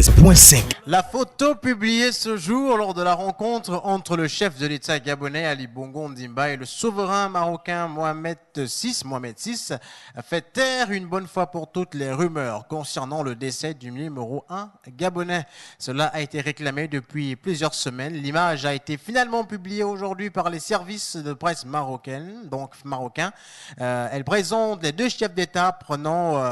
93.5. La photo publiée ce jour lors de la rencontre entre le chef de l'État gabonais Ali Bongo Ondimba et le souverain marocain Mohamed VI a fait taire une bonne fois pour toutes les rumeurs concernant le décès du numéro 1 gabonais. Cela a été réclamé depuis plusieurs semaines. L'image a été finalement publiée aujourd'hui par les services de presse marocains. Elle présente les deux chefs d'État prenant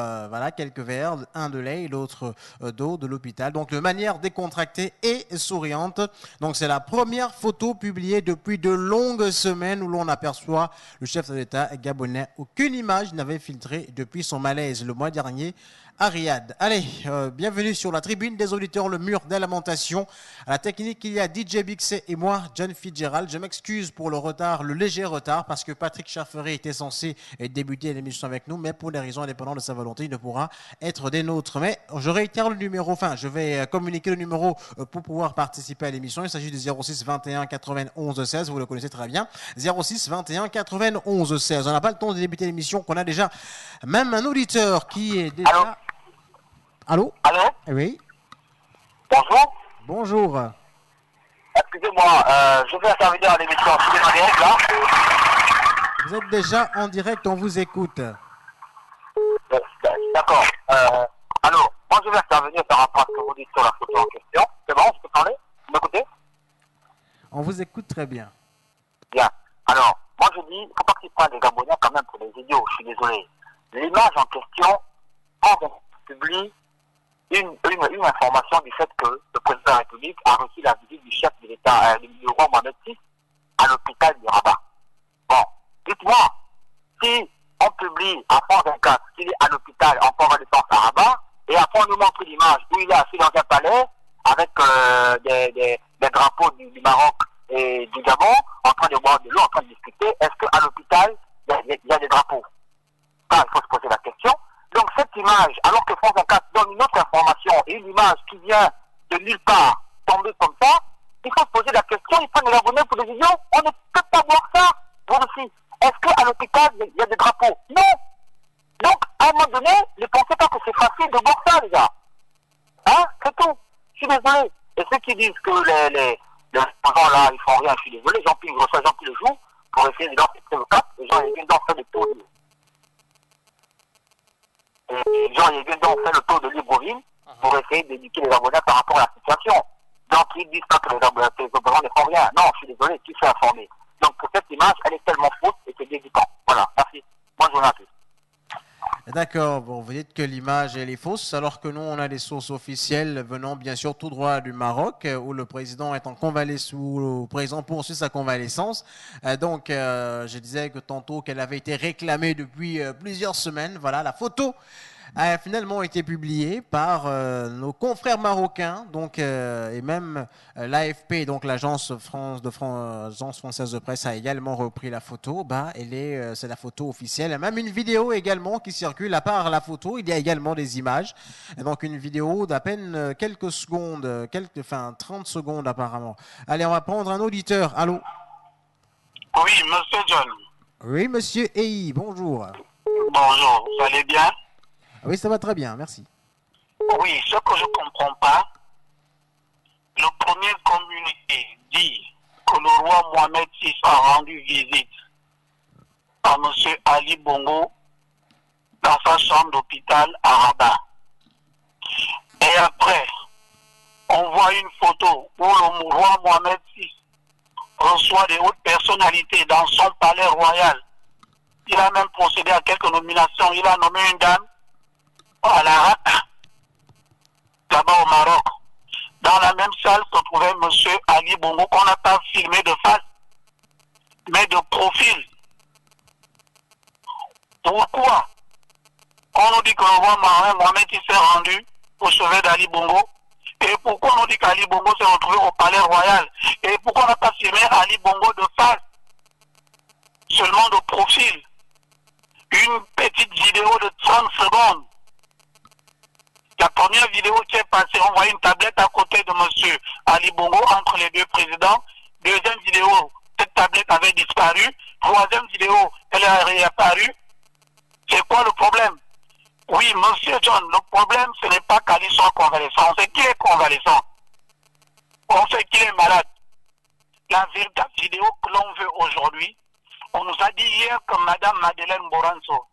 quelques verres, un de lait et l'autre d'eau de l'hôpital. Donc de manière décontractée et souriante. Donc c'est la première photo publiée depuis de longues semaines où l'on aperçoit le chef de l'État gabonais. Aucune image n'avait filtré depuis son malaise le mois dernier à Riyad. Allez, bienvenue sur la tribune des auditeurs, le mur des lamentations. À la technique, il y a DJ Bixé et moi, John Fitzgerald. Je m'excuse pour le léger retard, parce que Patrick Chaffery était censé débuter l'émission avec nous, mais pour des raisons indépendantes de sa volonté, il ne pourra être des nôtres. Mais je réitère le numéro, je vais communiquer le numéro pour pouvoir participer à l'émission. Il s'agit du 06 21 91 16, vous le connaissez très bien. 06 21 91 16. On n'a pas le temps de débuter l'émission, qu'on a déjà même un auditeur qui est déjà... Allô? Allô? Oui. Bonjour. Bonjour. Excusez-moi, je vais intervenir à l'émission. Je suis en direct là. Vous êtes déjà en direct, on vous écoute. D'accord. Alors, moi je vais intervenir par rapport à ce que vous dites sur la photo en question. C'est bon, je peux parler? Vous m'écoutez? On vous écoute très bien. Bien. Alors, moi je dis, il ne faut pas qu'ils prennent les Gabonais quand même pour des idiots, je suis désolé. L'image en question, on publie une information du fait que le président de la République a reçu la visite du chef de l'État, du roi Mohamed VI, à l'hôpital du Rabat. Bon, dites-moi, si on publie à France 24 qu'il est à l'hôpital en convalescence à Rabat, et après on nous montre l'image où il est assis dans un palais avec des drapeaux du Maroc et du Gabon, en train de boire de l'eau, en train de discuter, est-ce qu'à l'hôpital, il y a des drapeaux? Ça, il faut se poser la question. Donc cette image, alors que France 24 donne une autre information et une image qui vient de nulle part tomber comme ça, il faut se poser la question, ils prennent les Gabonais pour des idiots, on ne peut pas voir ça, vous aussi. Est-ce qu'à l'hôpital, il y a des drapeaux? Non. Donc, à un moment donné, ne pensez pas que c'est facile de voir ça, les gars. Hein? C'est tout. Je suis désolé. Et ceux qui disent que les gens là, ils font rien, je suis désolé, Jean-Pierre reçoit Jean tous les jours pour essayer de lancer le cap, les gens, ils viennent d'en faire des tours. Et Jean Yéguendon fait le tour de Libreville pour essayer d'éduquer les abonnés par rapport à la situation. Donc ils disent pas que les abonnés ne font rien. Non, je suis désolé, qui s'est informé. Donc cette image, elle est tellement fausse et c'est dégoûtant. Voilà, merci. Bonne journée à tous. D'accord, bon, vous dites que l'image elle est fausse, alors que nous on a des sources officielles venant bien sûr tout droit du Maroc, où le président est en convalescence, où le président poursuit sa convalescence. Donc je disais que tantôt qu'elle avait été réclamée depuis plusieurs semaines. Voilà, la photo a finalement été publiée par nos confrères marocains, donc et même l'AFP, donc l'agence française de presse, a également repris la photo. C'est la photo officielle. Même une vidéo également qui circule. À part la photo, il y a également des images. Et donc une vidéo d'à peine quelques secondes, 30 secondes apparemment. Allez, on va prendre un auditeur. Allô? Oui, monsieur John. Oui, monsieur Ei, bonjour. Bonjour, vous allez bien? Oui, ça va très bien, merci. Oui, ce que je ne comprends pas, le premier communiqué dit que le roi Mohamed VI a rendu visite à M. Ali Bongo dans sa chambre d'hôpital à Rabat. Et après, on voit une photo où le roi Mohamed VI reçoit des hautes personnalités dans son palais royal. Il a même procédé à quelques nominations. Il a nommé une dame là-bas au Maroc. Dans la même salle se trouvait M. Ali Bongo, qu'on n'a pas filmé de face, mais de profil. Pourquoi on nous dit que le roi Mohamed s'est rendu au chevet d'Ali Bongo? Et pourquoi on nous dit qu'Ali Bongo s'est retrouvé au palais royal? Et pourquoi on n'a pas filmé Ali Bongo de face, seulement de profil? Une petite vidéo de 30 secondes. La première vidéo qui est passée, on voit une tablette à côté de M. Ali Bongo entre les deux présidents. Deuxième vidéo, cette tablette avait disparu. Troisième vidéo, elle est réapparue. C'est quoi le problème? Oui, monsieur John, le problème, ce n'est pas qu'Ali soit convalescent. On sait qu'il est convalescent. On sait qu'il est malade. La véritable vidéo que l'on veut aujourd'hui, on nous a dit hier que Madame Madeleine Boranso,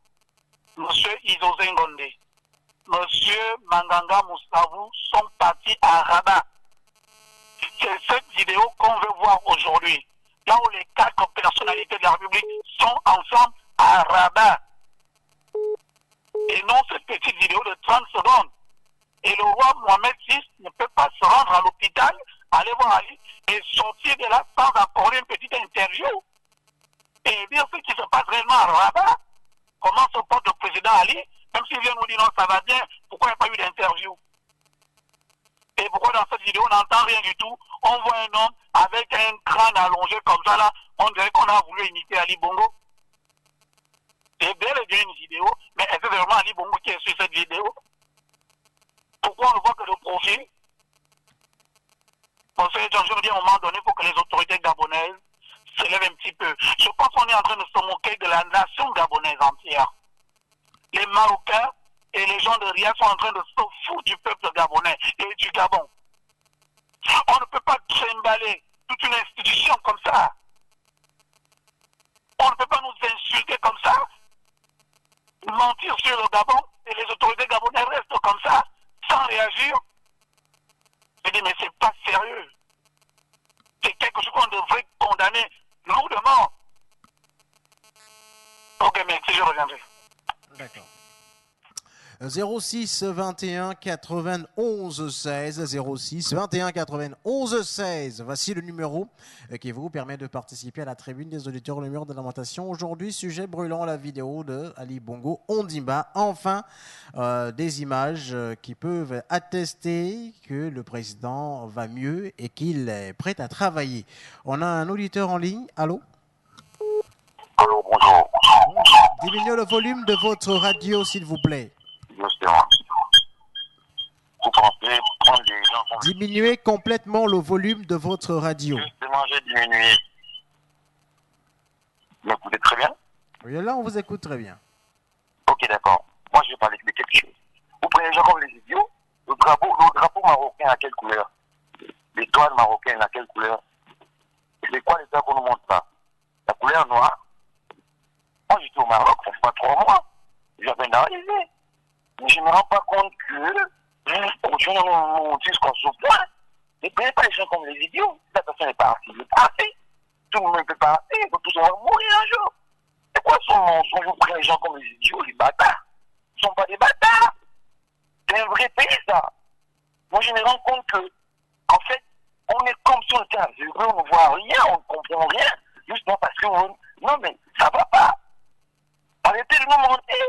Monsieur Isozé Ngonde, Monsieur Manganga Moussavou sont partis à Rabat. C'est cette vidéo qu'on veut voir aujourd'hui. Là où les 4 personnalités de la République sont ensemble à Rabat. Et non cette petite vidéo de 30 secondes. Et le roi Mohamed VI ne peut pas se rendre à l'hôpital, aller voir Ali et sortir de là sans accorder une petite interview. Et dire ce qui se passe réellement à Rabat. Comment se porte le président Ali, même s'il vient nous dire non, ça va bien, pourquoi il n'y a pas eu d'interview? Et pourquoi dans cette vidéo on n'entend rien du tout? On voit un homme avec un crâne allongé comme ça là, on dirait qu'on a voulu imiter Ali Bongo. C'est bel et bien une vidéo, mais est-ce que c'est vraiment Ali Bongo qui est sur cette vidéo? Pourquoi on ne voit que le profil? Parce que je veux dire, à un moment donné, il faut que les autorités gabonaises se lèvent un petit peu. Je pense qu'on est en train de se moquer de la nation gabonaise entière. Les Marocains et les gens de Ria sont en train de se foutre du peuple gabonais et du Gabon. On ne peut pas trimballer toute une institution comme ça. On ne peut pas nous insulter comme ça, mentir sur le Gabon et les autorités gabonaises restent comme ça, sans réagir. Je dis, mais c'est pas sérieux. C'est quelque chose qu'on devrait condamner lourdement. Ok, merci, je reviendrai. D'accord. 06 21 91 16 06 21 91 16. Voici le numéro qui vous permet de participer à la tribune des auditeurs, le mur de lamentation. Aujourd'hui, sujet brûlant, la vidéo de Ali Bongo Ondimba. Enfin, des images qui peuvent attester que le président va mieux et qu'il est prêt à travailler. On a un auditeur en ligne. Allô? Allô, bonjour. Diminuez le volume de votre radio, s'il vous plaît. Vous pensez prendre les gens comme... Diminuez complètement le volume de votre radio. Justement, j'ai diminué. Vous m'écoutez très bien? Oui, là, on vous écoute très bien. Ok, d'accord. Moi, je vais parler de quelque chose. Vous prenez les gens comme les idiots. Le drapeau marocain à quelle couleur? L'étoile marocaine à quelle couleur? C'est quoi l'étoile qu'on ne montre pas? La couleur noire. Moi, j'étais au Maroc, ça fait pas 3 mois. Je viens d'arriver. Mais je ne me rends pas compte que aujourd'hui, on dit ce qu'on se point. Ne prenez pas les gens comme les idiots. La personne est partie. Il est parti. Tout le monde peut partir. Il faut tous mourir un jour. C'est quoi son mensonge? Vous prenez les gens comme les idiots, les bâtards. Ils ne sont pas des bâtards. C'est un vrai pays, ça. Moi, je me rends compte que, en fait, on est comme si on était aveuglé, on ne voit rien, on ne comprend rien. Justement parce que, non, mais ça ne va pas. Arrêtez de nous mentir.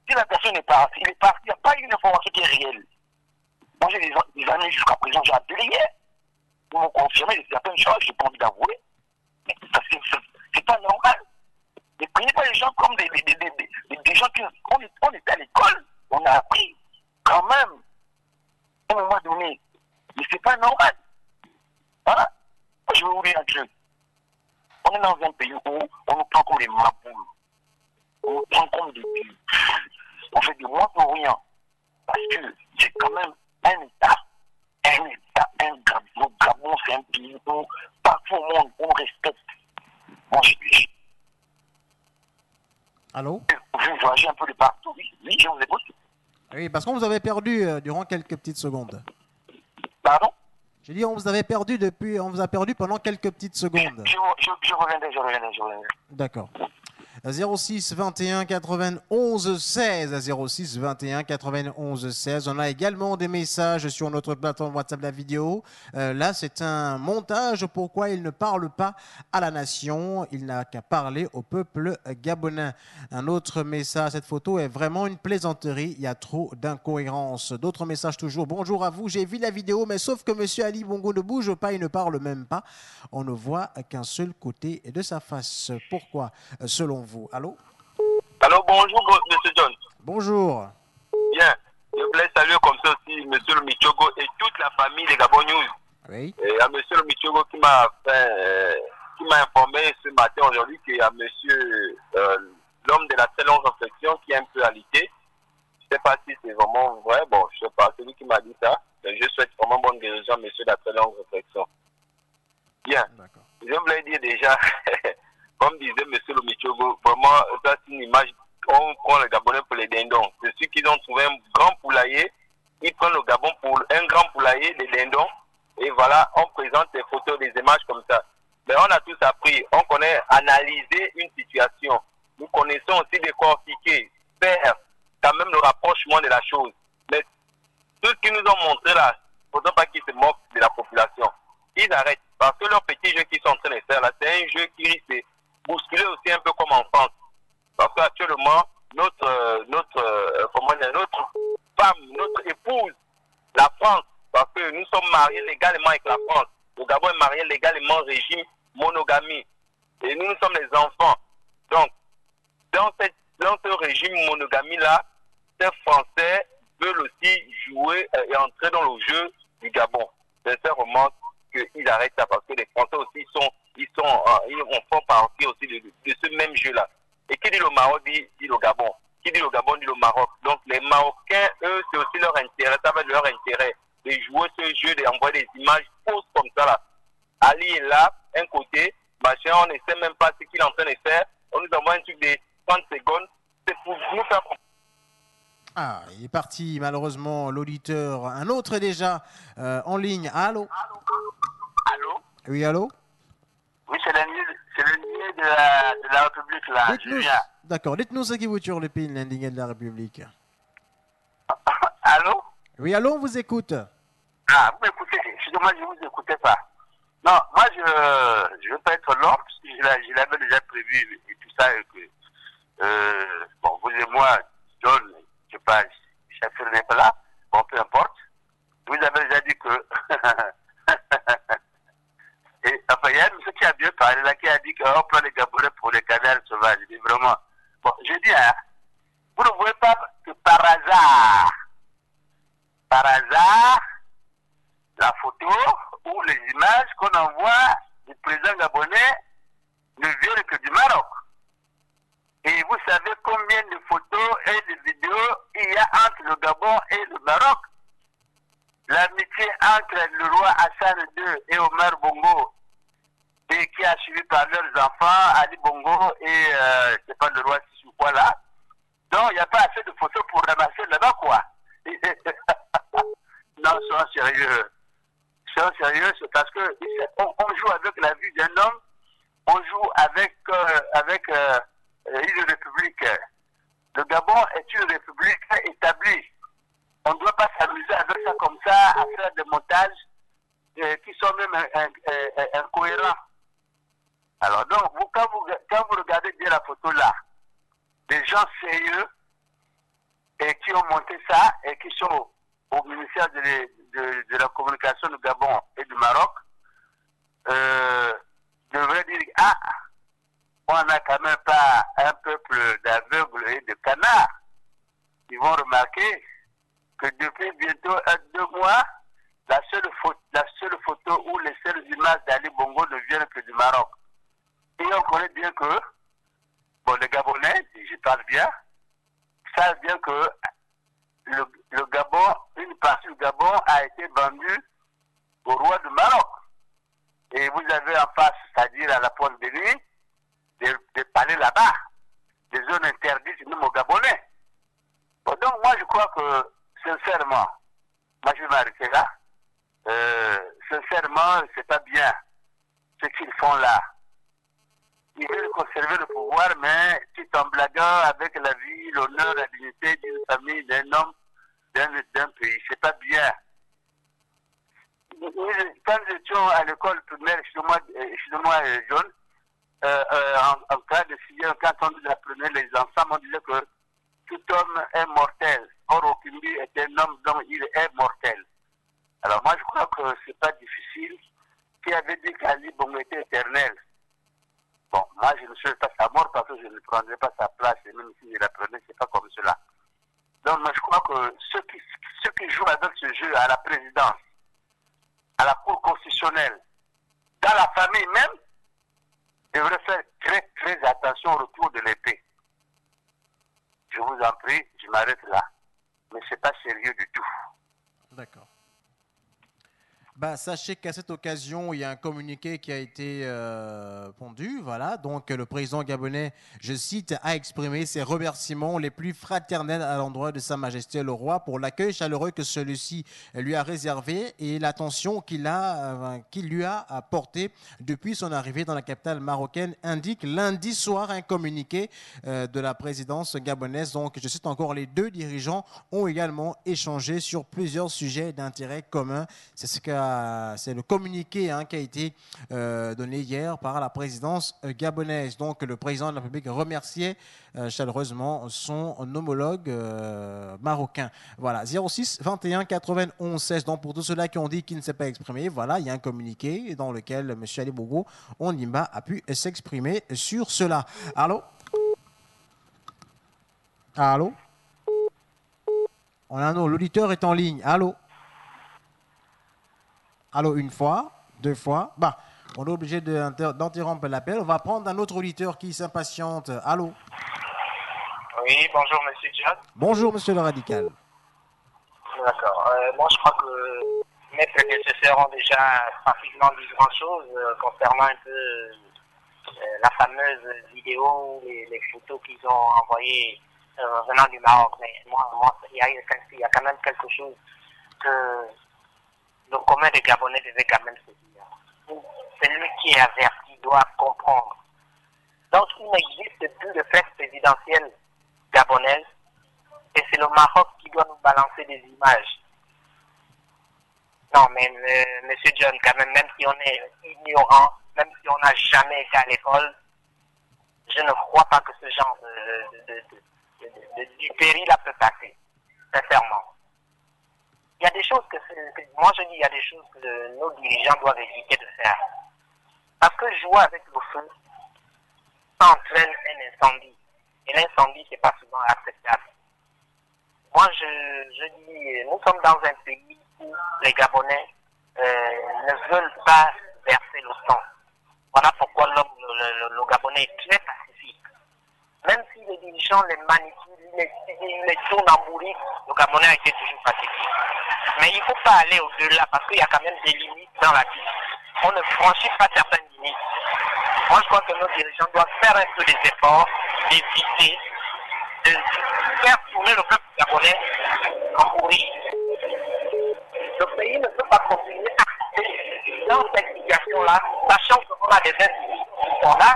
Si la personne est partie, il est parti, il n'y a pas une information qui est réelle. Moi, j'ai des amis jusqu'à présent, j'ai appelé hier. Ils m'ont confirmé certaines choses, je n'ai pas envie d'avouer. Mais c'est pas normal. Ne prenez pas les gens comme des gens qui... On était à l'école, on a appris quand même, à un moment donné. Mais c'est pas normal. Hein? Moi, je vais vous dire un truc. On est dans un pays où on nous prend comme des mapoules. On nous prend comme des billes. On fait de moins pour rien. Parce que c'est quand même un État, un Gabon. Le Gabon, c'est un pays où partout au monde, on respecte. Moi, je dis. Allô? Vous voyagez un peu de partout, oui, je vous écoute. Oui, parce qu'on vous avait perdu durant quelques petites secondes. Pardon? J'ai dit on vous avait perdu on vous a perdu pendant quelques petites secondes. Je reviendrai. D'accord. 06 21 91 16 06 21 91 16. On a également des messages sur notre plateforme WhatsApp la vidéo. Là, c'est un montage. Pourquoi il ne parle pas à la nation? Il n'a qu'à parler au peuple gabonais. Un autre message. Cette photo est vraiment une plaisanterie. Il y a trop d'incohérences. D'autres messages toujours. Bonjour à vous. J'ai vu la vidéo, mais sauf que M. Ali Bongo ne bouge pas. Il ne parle même pas. On ne voit qu'un seul côté de sa face. Pourquoi, selon vous? Allô? Allô, bonjour, M. John. Bonjour. Bien. Je voulais saluer comme ça aussi M. le Michogo et toute la famille des Gabon News. Oui. Et à M. le Michogo qui m'a informé ce matin aujourd'hui qu'il y a M. l'homme de la très longue réflexion qui est un peu alité. Je ne sais pas m'a dit ça. Je souhaite vraiment bonne guérison, monsieur, d'après longue réflexion. Bien. Je voulais dire déjà, comme disait monsieur Lomichogo, vraiment, ça c'est une image, on prend le Gabonais pour les dindons. C'est ceux qui ont trouvé un grand poulailler, ils prennent le Gabon pour un grand poulailler, les dindons, et voilà, on présente des photos, des images comme ça. Mais on a tous appris, on connaît analyser une situation. Nous connaissons aussi décortiquer, faire quand même le rapprochement de la chose. Mais tout ce qu'ils nous ont montré là, il ne faudrait pas qu'ils se moquent de la population. Ils arrêtent. Parce que leur petit jeu qu'ils sont en train de faire là, c'est un jeu qui risque de bousculer aussi un peu comme en France. Parce qu'actuellement, notre femme, notre épouse, la France, parce que nous sommes mariés légalement avec la France. Le Gabon est marié légalement au régime monogamie. Et nous sommes les enfants. Donc, dans ce régime monogamie-là, ces Français veulent aussi jouer et entrer dans le jeu du Gabon. Sincèrement, qu'ils arrêtent ça parce que les Français aussi ils font partie aussi de ce même jeu-là. Et qui dit le Maroc dit le Gabon. Qui dit le Gabon dit le Maroc. Donc les Marocains, eux, c'est aussi leur intérêt, ça va de leur intérêt de jouer ce jeu, d'envoyer des images fausses comme ça là. Ali est là, un côté, machin, on ne sait même pas ce qu'il est en train de faire. On nous envoie un truc de 30 secondes, c'est pour nous faire comprendre. Ah, il est parti malheureusement l'auditeur, un autre déjà en ligne. Allô? Allô? Oui, allô? Oui, c'est le nier de la République là, Julien. D'accord, dites-nous ce qui vous tue le pays l'indigné de la République. Allô? Oui, allô, on vous écoute. Ah, vous m'écoutez, excusez-moi, je ne vous écoutais pas. Non, moi je ne veux pas être long, parce que je l'avais déjà prévu et tout ça, et que, bon, vous et moi, John, je ne sais pas, chacun n'est pas là, bon, peu importe. Vous avez déjà dit que... Et enfin, il y a un monsieur qui a bien parlé là, qui a dit qu'on prend les Gabonais pour les canards sauvages. Je dis vraiment. Bon, je dis, hein, vous ne voyez pas que par hasard, la photo ou les images qu'on envoie du président gabonais ne viennent que du Maroc. Et vous savez combien de photos et de vidéos il y a entre le Gabon et le Maroc. L'amitié entre le roi Hassan II et Omar Bongo, et qui a suivi par leurs enfants, Ali Bongo et c'est pas le roi Sissou quoi là. Donc il n'y a pas assez de photos pour ramasser là-bas quoi. Non, sois sérieux. Sois sérieux, c'est parce que on joue avec la vie d'un homme, on joue avec une république. Le Gabon est une république établie. On ne doit pas s'amuser avec ça comme ça, à faire des montages qui sont même incohérents. Alors donc, quand vous regardez bien la photo là, des gens sérieux et qui ont monté ça et qui sont au ministère de la communication du Gabon et du Maroc, devraient dire, ah, on n'a quand même pas un peuple d'aveugles et de canards. Ils vont remarquer que depuis bientôt 2 mois, la seule photo ou les seules images d'Ali Bongo ne viennent que du Maroc. Et on connaît bien que, bon, les Gabonais, si je parle bien, savent bien que le Gabon, une partie du Gabon a été vendue au roi du Maroc. Et vous avez en face, c'est-à-dire à la pointe de nuit, des palais là-bas, des zones interdites même aux Gabonais. Bon, donc moi je crois que, sincèrement, moi je vais m'arrêter là. Sincèrement, c'est pas bien ce qu'ils font là. Ils veulent conserver le pouvoir, mais tout en blaguant avec la vie, l'honneur, la dignité d'une famille, d'un homme, d'un pays. C'est pas bien. Quand nous étions à l'école primaire, excusez-moi, John, en cas de sixième, quand on apprenait les enfants, on disait que tout homme est mortel. Or, Okimbi est un homme dont il est mortel. Alors moi, je crois que c'est pas difficile. Qui avait dit qu'Ali Bongo était éternel. Bon, moi, je ne souhaite pas sa mort parce que je ne prendrai pas sa place. Et même si je la prenais, c'est pas comme cela. Donc, moi, je crois que ceux qui jouent avec ce jeu à la présidence, à la Cour constitutionnelle, dans la famille même, devraient faire très, très attention au retour de l'épée. Je vous en prie, je m'arrête là. Mais ce n'est pas sérieux du tout. D'accord. Bah, sachez qu'à cette occasion, il y a un communiqué qui a été pondu. Voilà. Donc, le président gabonais, je cite, a exprimé ses remerciements les plus fraternels à l'endroit de Sa Majesté le Roi pour l'accueil chaleureux que celui-ci lui a réservé et l'attention qu'il lui a apporté depuis son arrivée dans la capitale marocaine, indique lundi soir un communiqué de la présidence gabonaise. Donc, je cite encore, les deux dirigeants ont également échangé sur plusieurs sujets d'intérêt commun. C'est le communiqué qui a été donné hier par la présidence gabonaise. Donc, le président de la République remerciait chaleureusement son homologue marocain. Voilà, 06 21 91 16. Donc, pour tous ceux-là qui ont dit qu'il ne s'est pas exprimé, voilà, il y a un communiqué dans lequel M. Ali Bongo Ondimba a pu s'exprimer sur cela. Allô? Allô? On a l'auditeur est en ligne. Allô? Allô, une fois, deux fois. Bah, on est obligé d'interrompre l'appel. On va prendre un autre auditeur qui s'impatiente. Allô? Oui, bonjour Monsieur John. Bonjour Monsieur le Radical. D'accord. Moi je crois que mes prédécesseurs ont déjà pratiquement dit grand chose concernant un peu la fameuse vidéo, les photos qu'ils ont envoyées venant du Maroc. Mais moi il y a quand même quelque chose que le commun des Gabonais devait quand même se dire. Celui qui est averti doit comprendre. Donc il n'existe plus de fête présidentielle gabonaise et c'est le Maroc qui doit nous balancer des images. Non mais Monsieur John, quand même si on est ignorant, même si on n'a jamais été à l'école, je ne crois pas que ce genre de péril là peut passer, sincèrement. Il y a des choses moi je dis, il y a des choses que nos dirigeants doivent éviter de faire. Parce que jouer avec le feu, ça entraîne un incendie. Et l'incendie, c'est pas souvent acceptable. Moi, je dis, nous sommes dans un pays où les Gabonais ne veulent pas verser le sang. Voilà pourquoi le Gabonais est très pacifique. Même si les dirigeants les manipulent, les tournent en bourrique, le Gabonais a été toujours pacifique. Mais il ne faut pas aller au-delà parce qu'il y a quand même des limites dans la vie. On ne franchit pas certaines limites. Moi, je crois que nos dirigeants doivent faire un peu des efforts, d'éviter, de faire tourner le peuple gabonais en bourrique. Le pays ne peut pas continuer à rester dans cette situation-là, sachant qu'on a des institutions qui sont là,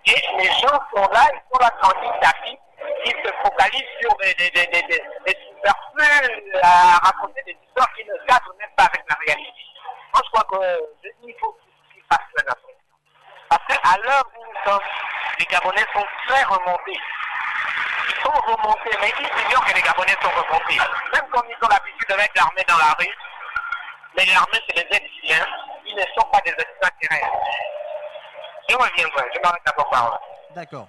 et les gens sont là, ils sont là tranquilles, tapis, ils se focalisent sur des superflus à raconter des histoires qui ne cadrent même pas avec la réalité. Moi, je crois qu'il faut qu'ils fassent très attention. Parce qu'à l'heure où nous sommes, les Gabonais sont très remontés. Ils sont remontés, mais ils ignorent que les Gabonais sont remontés. Même comme ils ont l'habitude de mettre l'armée dans la rue, mais l'armée, c'est des êtres, ils ne sont pas des extraterrestres. Je reviendrai, je m'arrête à vos paroles. D'accord.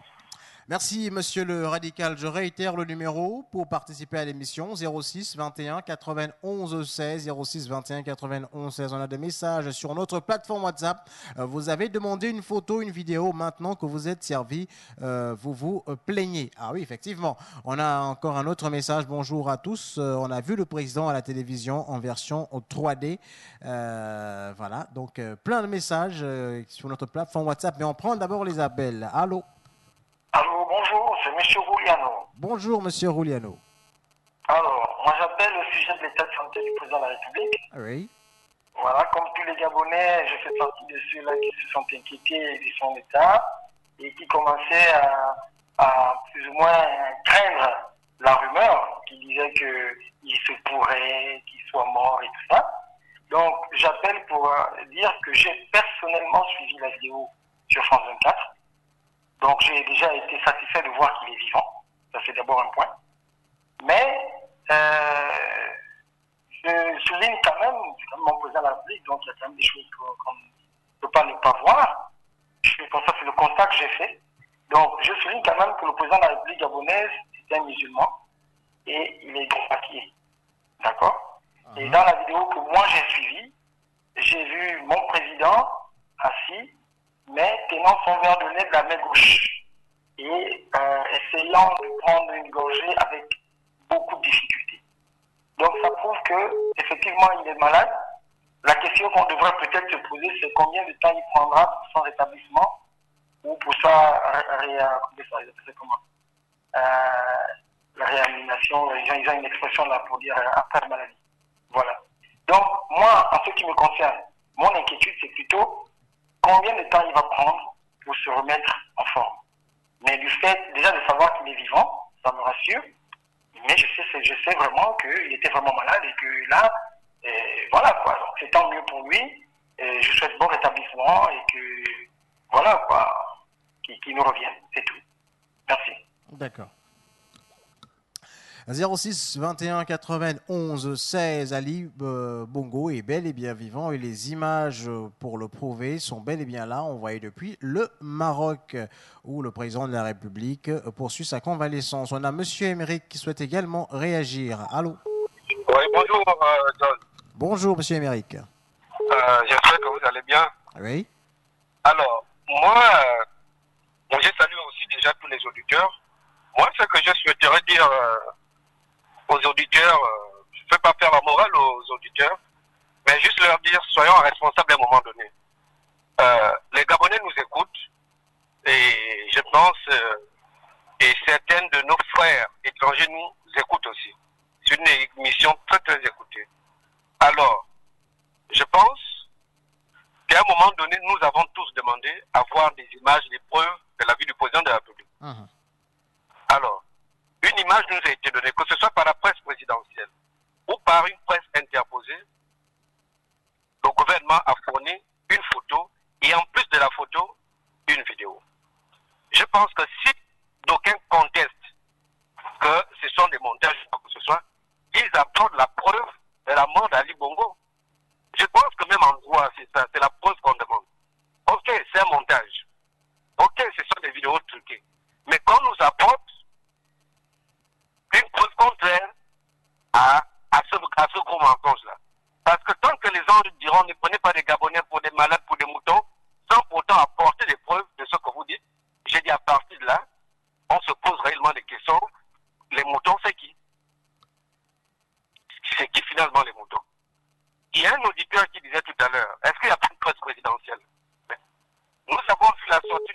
Merci, Monsieur le Radical. Je réitère le numéro pour participer à l'émission 06 21 91 16 06 21 91 16. On a des messages sur notre plateforme WhatsApp. Vous avez demandé une photo, une vidéo. Maintenant que vous êtes servi, vous vous plaignez. Ah oui, effectivement. On a encore un autre message. Bonjour à tous. On a vu le président à la télévision en version 3D. Voilà. Donc, plein de messages sur notre plateforme WhatsApp. Mais on prend d'abord les appels. Allô? Allô, bonjour, c'est M. Rouliano. Bonjour, Monsieur Rouliano. Alors, moi j'appelle au sujet de l'état de santé du président de la République. Oui. Voilà, comme tous les Gabonais, je fais partie de ceux-là qui se sont inquiétés de son état et qui commençaient à plus ou moins craindre la rumeur qui disait qu'il se pourrait qu'il soit mort et tout ça. Donc, j'appelle pour dire que j'ai personnellement suivi la vidéo sur France 24. Donc, j'ai déjà été satisfait de voir qu'il est vivant. Ça, c'est d'abord un point. Mais, je souligne quand même, c'est comme mon président de la République, donc il y a quand même des choses qu'on ne peut pas ne pas voir. Pour ça, c'est le constat que j'ai fait. Donc, je souligne quand même que le président de la République gabonaise est un musulman et il est droitier. D'accord? Et dans la vidéo que moi j'ai suivie, j'ai vu mon président assis, mais tenant son verre de lait de la main gauche et essayant de prendre une gorgée avec beaucoup de difficultés. Donc ça prouve que effectivement il est malade, la question qu'on devrait peut-être se poser, c'est combien de temps il prendra pour son rétablissement ou pour la réanimation. Ils ont une expression là pour dire après maladie. Voilà. Donc, moi, en ce qui me concerne, mon inquiétude, c'est plutôt combien de temps il va prendre pour se remettre en forme. Mais du fait déjà de savoir qu'il est vivant, ça me rassure. Mais je sais vraiment qu'il était vraiment malade et que là, voilà quoi. Donc, c'est tant mieux pour lui. Et je souhaite bon rétablissement et que, voilà quoi, qu'il nous revienne. C'est tout. Merci. D'accord. 06 21 91 16, Ali Bongo est bel et bien vivant et les images pour le prouver sont bel et bien là, envoyées depuis le Maroc où le président de la République poursuit sa convalescence. On a Monsieur Émeric qui souhaite également réagir. Allô? Oui, bonjour John. Bonjour Monsieur Émeric. J'espère que vous allez bien. Oui. Alors, moi, je salue aussi déjà tous les auditeurs. Moi, ce que je souhaiterais dire aux auditeurs, je ne veux pas faire la morale aux auditeurs, mais juste leur dire, soyons responsables à un moment donné. Les Gabonais nous écoutent et je pense, et certains de nos frères étrangers nous écoutent aussi. C'est une émission très très écoutée. Alors, je pense qu'à un moment donné, nous avons tous demandé à voir des images, des preuves de la vie du président de la République. Alors, une image nous a été donnée, que ce soit par la presse présidentielle ou par une presse interposée. Le gouvernement a fourni une photo et en plus de la photo, une vidéo. Je pense que si d'aucuns contestent que ce sont des montages ou quoi que ce soit, ils apportent la preuve de la mort d'Ali Bongo. Je pense que même en droit, c'est ça, c'est la preuve qu'on demande. Ok, c'est un montage. Ok, ce sont des vidéos truquées. Mais qu'on nous apporte une preuve contraire à ce gros mensonge-là. Parce que tant que les gens diront ne prenez pas des Gabonais pour des malades, pour des moutons, sans pourtant apporter des preuves de ce que vous dites, j'ai dit à partir de là, on se pose réellement des questions. Les moutons, c'est qui? C'est qui finalement les moutons? Il y a un auditeur qui disait tout à l'heure, est-ce qu'il n'y a pas de presse présidentielle? Nous avons vu la sortie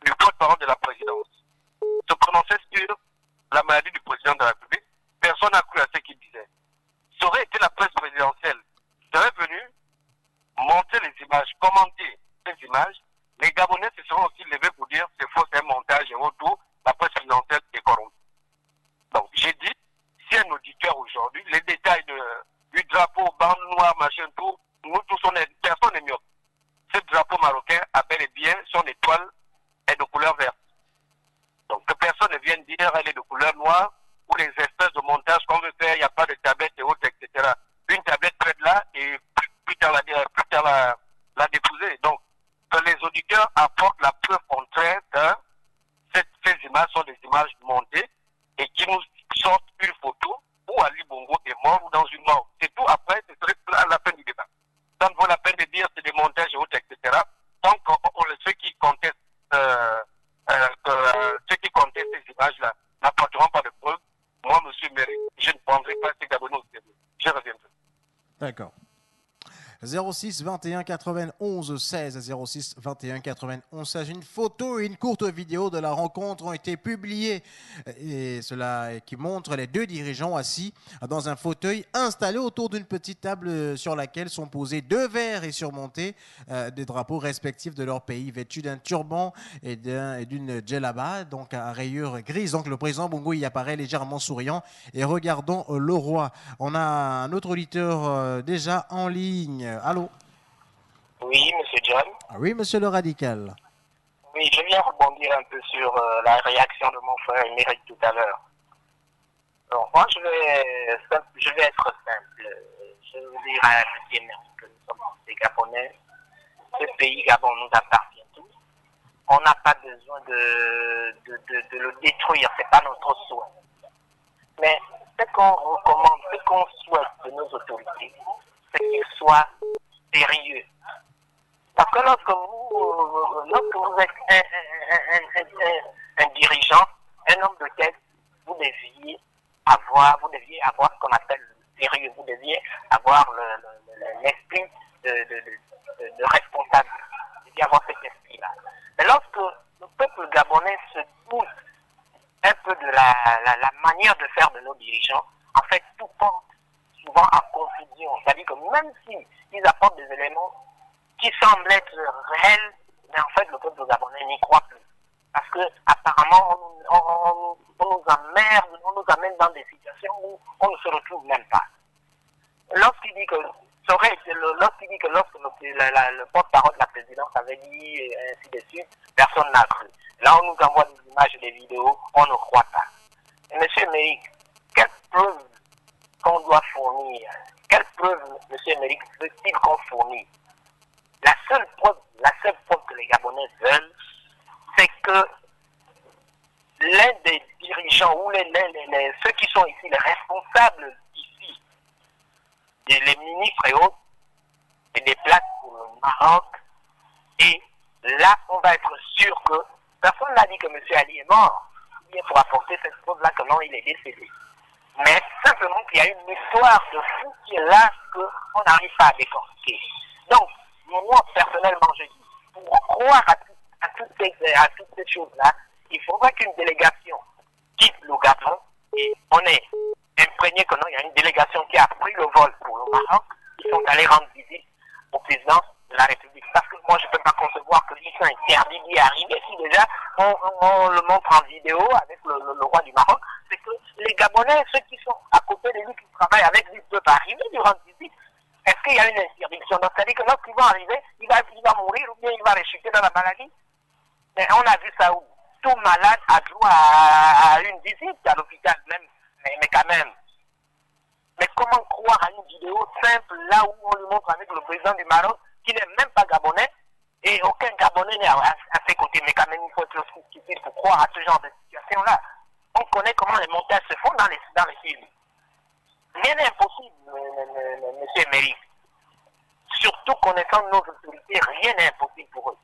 du porte-parole de la présidence se prononcer sur la maladie du président de la République. Personne n'a cru à ce qu'il disait. Ça aurait été la presse présidentielle qui serait venue monter les images, commenter ces images. Les Gabonais se seront aussi levés pour dire c'est faux, c'est un montage et autour, la presse présidentielle est corrompue. Donc j'ai dit, si un auditeur aujourd'hui, les détails du drapeau, bande noire, machin, tout, nous tous on est, personne n'est mieux. Ce drapeau marocain a bel et bien son étoile est de couleur verte. Donc que personne ne vienne dire elle est de couleur noire ou les espèces de montage qu'on veut faire, il n'y a pas de tablette et autres, etc. Une tablette près de là et plus tard la déposer. Donc que les auditeurs apportent la preuve contraire que ces images sont des images montées et qui nous sortent une photo où Ali Bongo est mort ou dans une mort. C'est tout, après, ce serait à la fin du débat. Ça ne vaut la peine de dire c'est des montages et autres, etc. Tant que ceux qui contestent ces images-là n'apporteront pas de preuves, moi, monsieur Méry, je ne prendrai pas ces Gabonais au sérieux. Je reviendrai. D'accord. 06 21 91 16 06 21 91 16. Une photo et une courte vidéo de la rencontre ont été publiées et cela qui montre les deux dirigeants assis dans un fauteuil installé autour d'une petite table sur laquelle sont posés deux verres et surmontés des drapeaux respectifs de leur pays, vêtus d'un turban et d'une djellaba, donc à rayures grises. Donc le président Bongo y apparaît légèrement souriant et regardons le roi. On a un autre auditeur déjà en ligne. Allô? Oui, monsieur John. Ah oui, monsieur le radical. Oui, je viens rebondir un peu sur la réaction de mon frère Émeric tout à l'heure. Alors, moi, je vais être simple. Je veux dire à M. Émeric que nous sommes des Gabonais. Ce pays Gabon nous appartient tous. On n'a pas besoin de le détruire. Ce n'est pas notre souhait. Mais ce qu'on recommande, ce qu'on souhaite de nos autorités, c'est qu'ils soient sérieux. Parce que lorsque vous êtes un dirigeant, un homme de tête, vous devriez vous deviez avoir ce qu'on appelle le sérieux, vous deviez avoir l'esprit de responsable, vous deviez avoir cet esprit-là. Mais lorsque le peuple gabonais se doute un peu de la manière de faire de nos dirigeants, en fait, tout porte souvent en confusion. C'est-à-dire que même s'ils apportent des éléments qui semblent être réels, mais en fait, le peuple gabonais n'y croit plus. Parce que apparemment, on nous emmerde, on nous amène dans des situations où on ne se retrouve même pas. Lorsqu'il dit que lorsque le porte-parole de la présidence avait dit et ainsi de suite, personne n'a cru. Là, on nous envoie des images et des vidéos, on ne croit pas. Et monsieur Méric, quelle preuve qu'on doit fournir? Quelle preuve, monsieur Méric, veut-il qu'on fournisse? La seule preuve que les Gabonais veulent, c'est que l'un des dirigeants ou ceux qui sont ici, les responsables ici, les ministres et autres, se déplacent pour le Maroc. Et là, on va être sûr que personne n'a dit que M. Ali est mort. Il pour apporter cette preuve-là que non, il est décédé. Mais simplement qu'il y a une histoire de fou qui est là qu'on n'arrive pas à décortiquer. Donc, moi, personnellement, je dis, pour croire à toutes ces choses-là, il faudra qu'une délégation quitte le Gabon et on est imprégné que non, il y a une délégation qui a pris le vol pour le Maroc, ils sont allés rendre visite au président de la République. Parce que moi, je ne peux pas concevoir que l'Israël interdit d'y arriver. Si déjà, on le montre en vidéo avec le roi du Maroc, c'est que les Gabonais, ceux qui sont à côté de lui, qui travaillent avec lui, peuvent arriver lui rendre visite. Est-ce qu'il y a une interdiction? Donc, c'est-à-dire que lorsqu'il va arriver, il va mourir ou bien il va rechuter dans la maladie. Mais on a vu ça où tout malade a droit à une visite à l'hôpital même, mais quand même. Mais comment croire à une vidéo simple là où on lui montre avec le président du Maroc qui n'est même pas gabonais et aucun Gabonais n'est à ses côtés. Mais quand même, il faut être stupide pour croire à ce genre de situation-là. On connaît comment les montages se font dans les films. Rien n'est impossible, monsieur Méric. Surtout connaissant nos autorités, rien n'est impossible pour eux.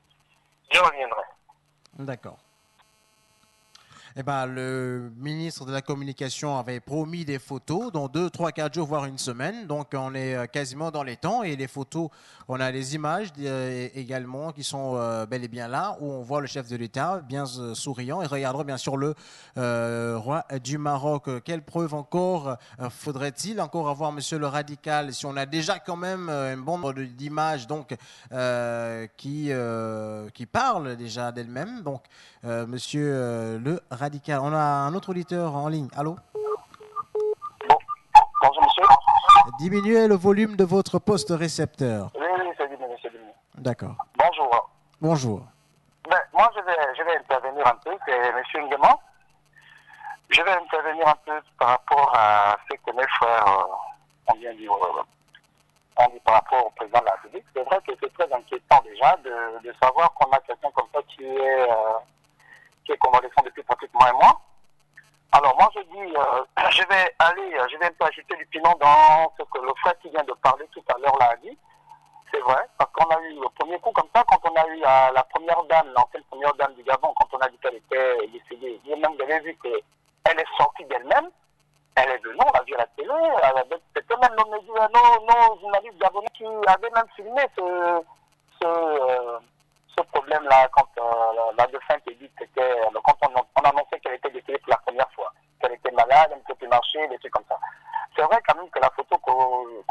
Je reviendrai. D'accord. Eh ben, le ministre de la Communication avait promis des photos dans 2, 3, 4 jours, voire une semaine. Donc, on est quasiment dans les temps. Et les photos, on a les images également qui sont bel et bien là, où on voit le chef de l'État bien souriant. Et regardera bien sûr le roi du Maroc. Quelle preuve encore faudrait-il encore avoir, monsieur le radical, si on a déjà quand même une bande d'images donc, qui parlent déjà d'elles-mêmes. Donc, monsieur le radical. On a un autre auditeur en ligne. Allô? Bonjour, monsieur. Diminuez le volume de votre poste récepteur. Oui, c'est diminué, c'est diminué. D'accord. Bonjour. Bonjour. Ben, moi, je vais intervenir un peu. C'est monsieur Nguema. Je vais intervenir un peu par rapport à ce que mes frères ont bien dit. On dit par rapport au président de la République. C'est vrai que c'est très inquiétant déjà de savoir qu'on a quelqu'un comme ça qui est convalescent depuis pratiquement un mois. Alors moi je dis, je vais un peu ajouter du piment dans ce que le frère qui vient de parler tout à l'heure là a dit. C'est vrai, parce qu'on a eu le premier coup comme ça, quand on a eu la première dame, l'ancienne première dame du Gabon, quand on a dit qu'elle était décédée, et même vous avez vu qu'elle est sortie d'elle-même, elle est venue, on l'a vu à la télé, c'était même nos journalistes gabonais qui avaient même filmé ce problème-là, quand la défunte Edith était, quand on annonçait qu'elle était décédée pour la première fois, qu'elle était malade, elle ne pouvait plus marcher, des trucs comme ça. C'est vrai quand même que la photo que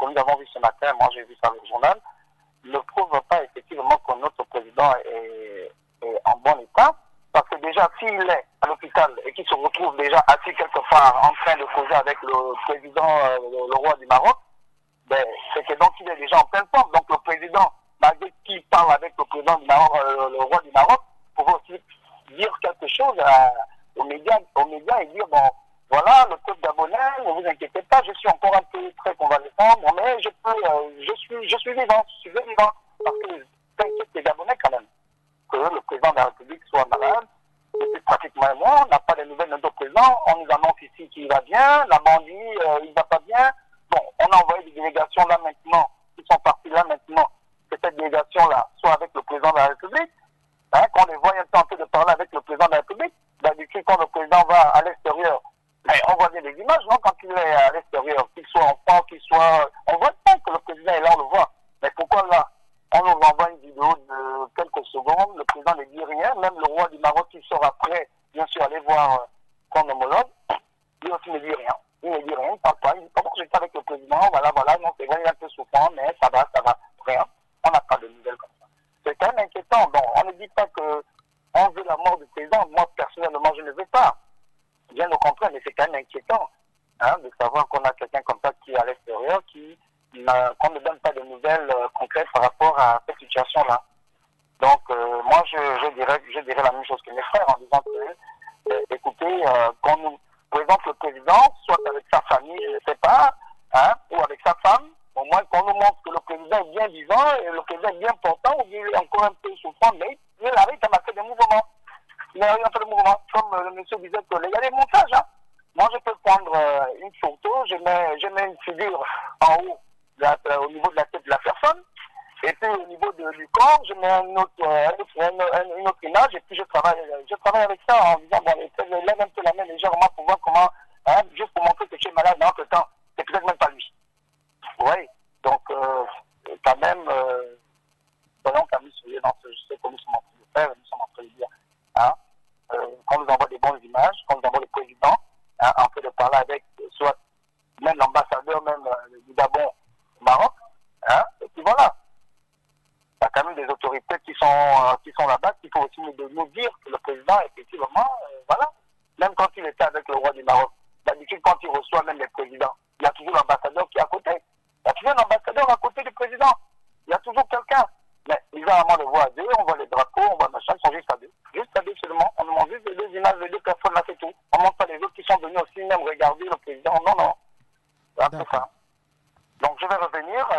nous avons vue ce matin, moi j'ai vu ça dans le journal, ne prouve pas effectivement que notre président est en bon état, parce que déjà s'il est à l'hôpital et qu'il se retrouve déjà assis quelque part en train de causer avec le président, le roi du Maroc, ben, c'est que donc il est déjà en pleine forme. Donc le président, malgré qu'il parle avec le président du Maroc, le roi du Maroc, pour aussi dire quelque chose aux médias et dire, bon, voilà, le peuple gabonais, ne vous inquiétez pas, je suis encore un peu très convalescent, mais je suis vivant, parce que t'inquiète les Gabonais quand même, que le président de la République soit malade, depuis pratiquement un mois, on n'a pas de nouvelles de notre président, on nous annonce ici qu'il va bien, la bandit, il va pas bien, bon, on a envoyé des délégations là maintenant, qui sont partis là maintenant, que cette délégation-là soit avec le président de la République, qu'on les voit un peu de parler avec le président de la République. D'habitude, quand le président va à l'extérieur, Mais on voit bien les images, non, quand il est à l'extérieur, qu'il soit en France, qu'il soit... On voit bien que le président est là, on le voit. Mais pourquoi là, on nous envoie une vidéo de quelques secondes, le président ne dit rien, même le roi du Maroc qui sort après, bien sûr, aller voir son homologue, lui aussi ne dit rien. Il ne dit rien, il ne parle pas, il dit comment j'étais avec le président, voilà, non, c'est vrai, il est un peu souffrant, mais ça va, rien. On n'a pas de nouvelles comme ça. C'est quand même inquiétant. Bon, on ne dit pas qu'on veut la mort du président. Moi, personnellement, je ne veux pas. Bien au contraire, mais c'est quand même inquiétant de savoir qu'on a quelqu'un comme ça qui est à l'extérieur, qu'on ne donne pas de nouvelles concrètes par rapport à cette situation-là. Donc, moi, je dirais la même chose que mes frères en disant que, écoutez, qu'on nous présente le président, soit avec sa famille, je ne sais pas, ou avec sa femme, au moins qu'on nous montre que le président est bien vivant et le président est bien portant, ou il est encore un peu souffrant, mais il arrive à marquer des mouvements. Il arrive à faire des mouvements. Comme le monsieur disait que il y a des montages. Moi, je peux prendre une photo, je mets une figure en haut, au niveau de la tête de la personne, et puis au niveau du corps, je mets une autre image, et puis je travaille avec ça en disant, bon, je lève un peu la main légèrement pour voir comment, juste pour montrer que tu es malade, mais en tout temps, c'est peut-être même pas lui. Oui, donc, quand même, voyons qu'à nous sourier dans ce, je sais que nous sommes en train de faire, nous sommes en train de dire, qu'on nous envoie des bonnes images, qu'on nous envoie le président, en fait de parler avec, soit même l'ambassadeur, même du Gabon au Maroc, et puis voilà. Il y a quand même des autorités qui sont là-bas, qui faut aussi nous dire que le président, effectivement, voilà, même quand il était avec le roi du Maroc, d'habitude, quand il reçoit même les présidents, il y a toujours l'ambassadeur qui est à côté. Il y a toujours un ambassadeur à côté du président. Il y a toujours quelqu'un. Mais bizarrement, on le voit à deux, on voit les drapeaux, on voit machin, ils sont juste à deux. Juste à deux seulement. On nous montre juste les deux images, les deux personnes, là, c'est tout. On ne montre pas les autres qui sont venus aussi même regarder le président. Non. C'est un peu ça. Donc je vais revenir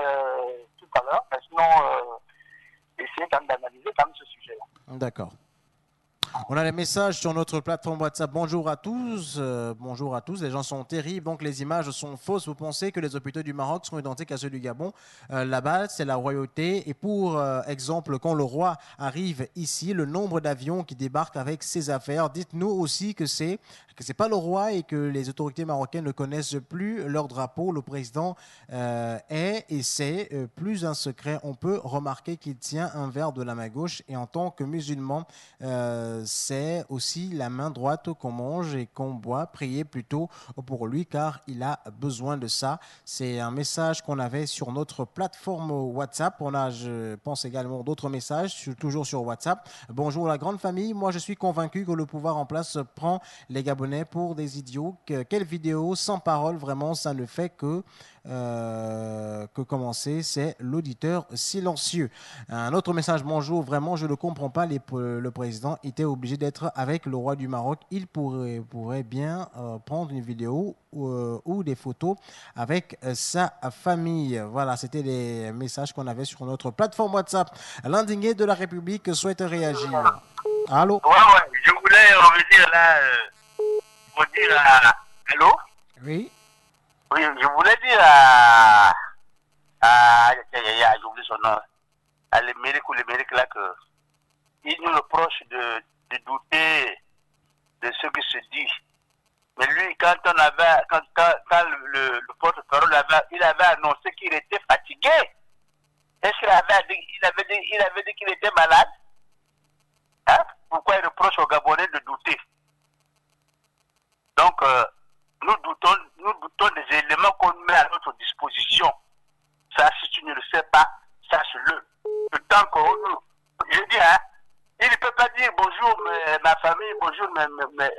tout à l'heure, mais sinon, essayer quand même d'analyser quand même ce sujet-là. D'accord. On a les messages sur notre plateforme WhatsApp. Bonjour à tous. Bonjour à tous. Les gens sont terribles, donc les images sont fausses. Vous pensez que les hôpitaux du Maroc sont identiques à ceux du Gabon? Là-bas, c'est la royauté. Et pour exemple, quand le roi arrive ici, le nombre d'avions qui débarquent avec ses affaires, dites-nous aussi que c'est pas le roi et que les autorités marocaines ne connaissent plus leur drapeau. Le président est et c'est plus un secret. On peut remarquer qu'il tient un verre de la main gauche et en tant que musulman, c'est aussi la main droite qu'on mange et qu'on boit. Priez plutôt pour lui car il a besoin de ça. C'est un message qu'on avait sur notre plateforme WhatsApp. On a, je pense également, d'autres messages, toujours sur WhatsApp. Bonjour la grande famille. Moi, je suis convaincu que le pouvoir en place prend les Gabonais pour des idiots. Quelle vidéo sans parole, vraiment, ça ne fait que commencer. C'est l'auditeur silencieux. Un autre message, bonjour. Vraiment, je ne comprends pas. Le président était obligé d'être avec le roi du Maroc. Il pourrait bien prendre une vidéo ou des photos avec sa famille. Voilà, c'était les messages qu'on avait sur notre plateforme WhatsApp. L'indigné de la République souhaite réagir. Allô? Ouais, je voulais revenir là pour dire à... Allô? Oui. Oui, je voulais dire à j'ai oublié son nom, à l'Amérique là que il nous reproche de douter de ce qui se dit. Mais lui, quand le porte-parole il avait annoncé qu'il était fatigué. Est-ce qu'il avait dit qu'il était malade? Pourquoi il reproche aux Gabonais de douter? Donc, nous doutons des éléments qu'on met à notre disposition. Ça, si tu ne le sais pas, sache-le. Le temps je dis, il ne peut pas dire bonjour ma famille, bonjour mes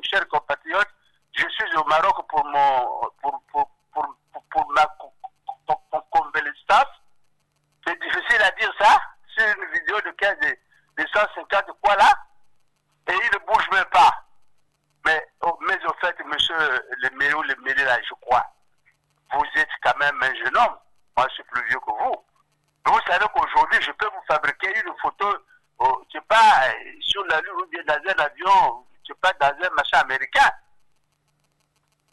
chers compatriotes, je suis au Maroc pour ma convalescence. C'est difficile à dire ça sur une vidéo de 150 quoi là, et il ne bouge même pas. Mais au fait, monsieur le Méli là, je crois, vous êtes quand même un jeune homme. Moi, je suis plus vieux que vous. Mais vous savez qu'aujourd'hui, je peux vous fabriquer une photo, je sais pas, sur la lune ou bien dans un avion, je sais pas, dans un machin américain.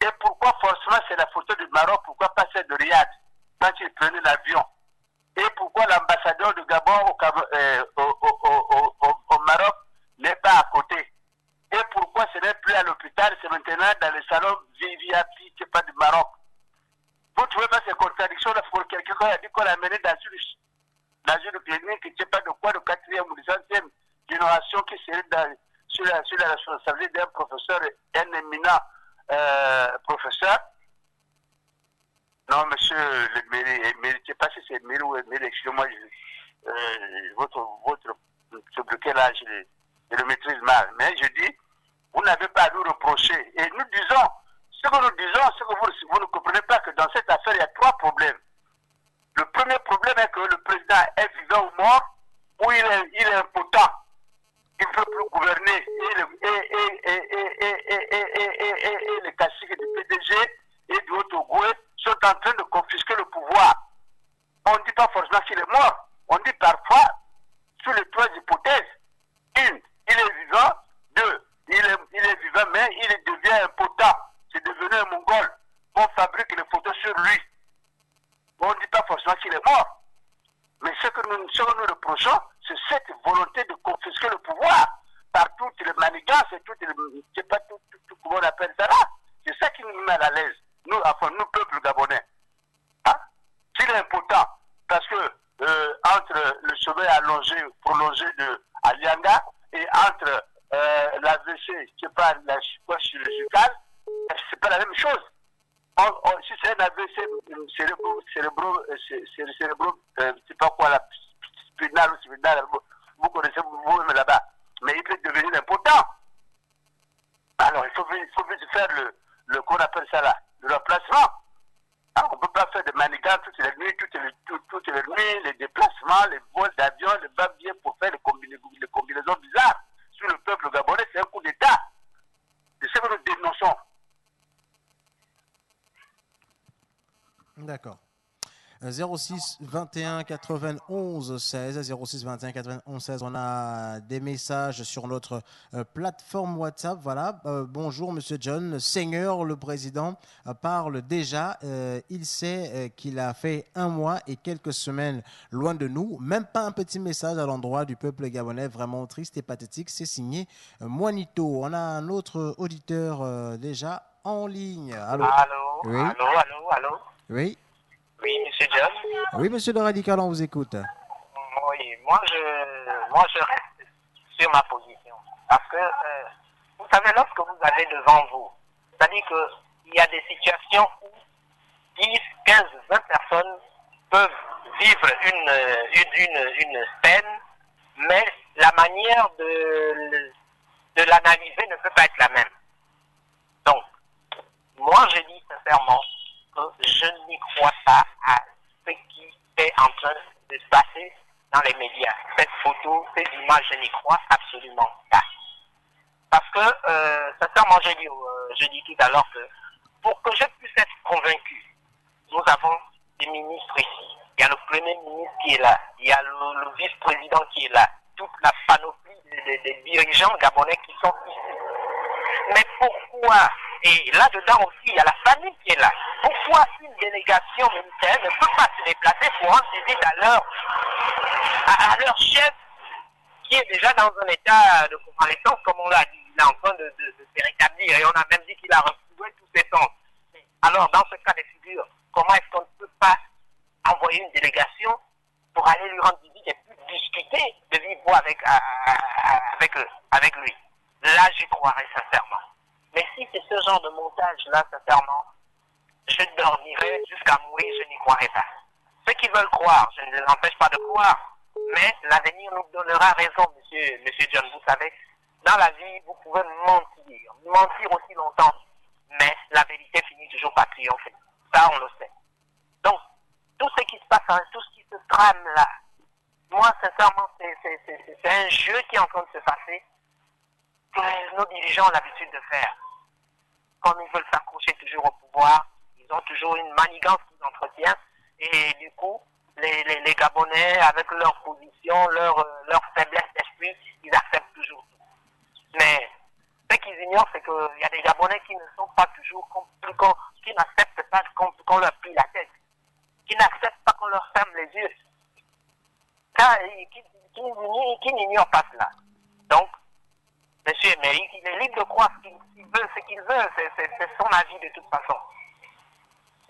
Et pourquoi forcément c'est la photo du Maroc, pourquoi pas celle de Riyad, quand il prenait l'avion? Et pourquoi l'ambassadeur du Gabon au Maroc n'est pas à côté? Et pourquoi ce n'est plus à l'hôpital, c'est maintenant dans les salons a dit qu'on l'a mené dans une clinique, je ne sais pas de quoi, de 4e ou de 5e génération qui serait sur la responsabilité d'un professeur, un éminent professeur. Non, monsieur le mairie, je ne sais pas si c'est le mairie ou le mairie, excusez-moi, ce bloqué-là, je le maîtrise mal. Mais je dis, vous n'avez pas à nous reprocher. Et nous disons, ce que nous disons, c'est que vous ne comprenez pas que dans cette affaire, il y a 3 problèmes. Le premier problème est que le président est vivant ou mort, ou il est impotent. Il ne peut plus gouverner. Et les caciques du PDG et du Haut-Togo sont en train de confisquer le pouvoir. On ne dit pas forcément qu'il est mort. On dit parfois, sous les 3 hypothèses. 1, il est vivant. 2, il est vivant, mais il devient impotent. C'est devenu un mongol. On fabrique les photos sur lui. On ne dit pas forcément qu'il est mort. Mais ce que nous reprochons, c'est cette volonté de confisquer le pouvoir par toutes les manigances et toutes les... Je ne sais pas tout comment on appelle ça là. C'est ça qui nous met à l'aise. Nous, peuple gabonais. Hein? S'il est impotent, parce que entre le sommet prolongé de Alianga et entre l'AVC, je ne sais pas, la chirurgicale, c'est pas la même chose. Si c'est un AVC cérébro, je ne sais pas quoi, la spinale ou spinale, vous connaissez vous-même là-bas, mais il peut devenir impotent. Alors il faut faire qu'on appelle ça là, le remplacement. Alors, on ne peut pas faire des manigances toutes les nuits, les déplacements, les vols d'avion, les va-et-vient pour faire les combinaisons bizarres. Sur le peuple gabonais, c'est un coup d'État. C'est ce que nous dénonçons. D'accord. 06 21 91 16 06 21 91 16. On a des messages sur notre plateforme WhatsApp. Voilà. Bonjour Monsieur John. Seigneur, le président parle déjà. Il sait qu'il a fait 1 mois et quelques semaines loin de nous. Même pas un petit message à l'endroit du peuple gabonais. Vraiment triste et pathétique. C'est signé Moinito. On a un autre auditeur déjà en ligne. Allô. Allô. Oui. Allô. Oui. Oui, Monsieur John. Oui, Monsieur le Radical, on vous écoute. Oui, moi je reste sur ma position. Parce que, vous savez, lorsque vous avez devant vous, c'est-à-dire qu'il y a des situations où 10, 15, 20 personnes peuvent vivre une scène, mais la manière de l'analyser ne peut pas être la même. Donc, moi je dis sincèrement que je n'y crois pas à ce qui est en train de se passer dans les médias. Cette photo, ces images, je n'y crois absolument pas. Parce que, sincèrement, je dis tout à l'heure que pour que je puisse être convaincu, nous avons des ministres ici. Il y a le Premier ministre qui est là. Il y a le vice-président qui est là. Toute la panoplie des dirigeants gabonais qui sont ici. Mais pourquoi? Et là-dedans aussi, il y a la famille qui est là. Pourquoi une délégation militaire ne peut pas se déplacer pour rendre visite à leur chef qui est déjà dans un état de convalescence, comme on l'a dit, il est en train de se rétablir et on a même dit qu'il a retrouvé tous ses sens. Alors, dans ce cas de figure, comment est-ce qu'on ne peut pas envoyer une délégation pour aller lui rendre visite et puis discuter de vive voix avec lui? Là, j'y croirais sincèrement. Mais si c'est ce genre de montage-là, sincèrement, je dormirai jusqu'à mourir, je n'y croirais pas. Ceux qui veulent croire, je ne les empêche pas de croire, mais l'avenir nous donnera raison, monsieur John. Vous savez, dans la vie, vous pouvez mentir aussi longtemps, mais la vérité finit toujours par triompher. Ça, on le sait. Donc, tout ce qui se passe, tout ce qui se trame là, moi, sincèrement, c'est un jeu qui est en train de se passer, que nos dirigeants ont l'habitude de faire. Comme ils veulent s'accrocher toujours au pouvoir, ils ont toujours une manigance qu'ils entretiennent, et du coup, les Gabonais, avec leur position, leur faiblesse d'esprit, ils acceptent toujours tout. Mais ce qu'ils ignorent, c'est qu'il y a des Gabonais qui ne sont pas toujours, qui n'acceptent pas qu'on leur plie la tête, qui n'acceptent pas qu'on leur ferme les yeux, qui n'ignorent pas cela. Donc, Monsieur Emery, il est libre de croire ce qu'il veut, c'est son avis de toute façon.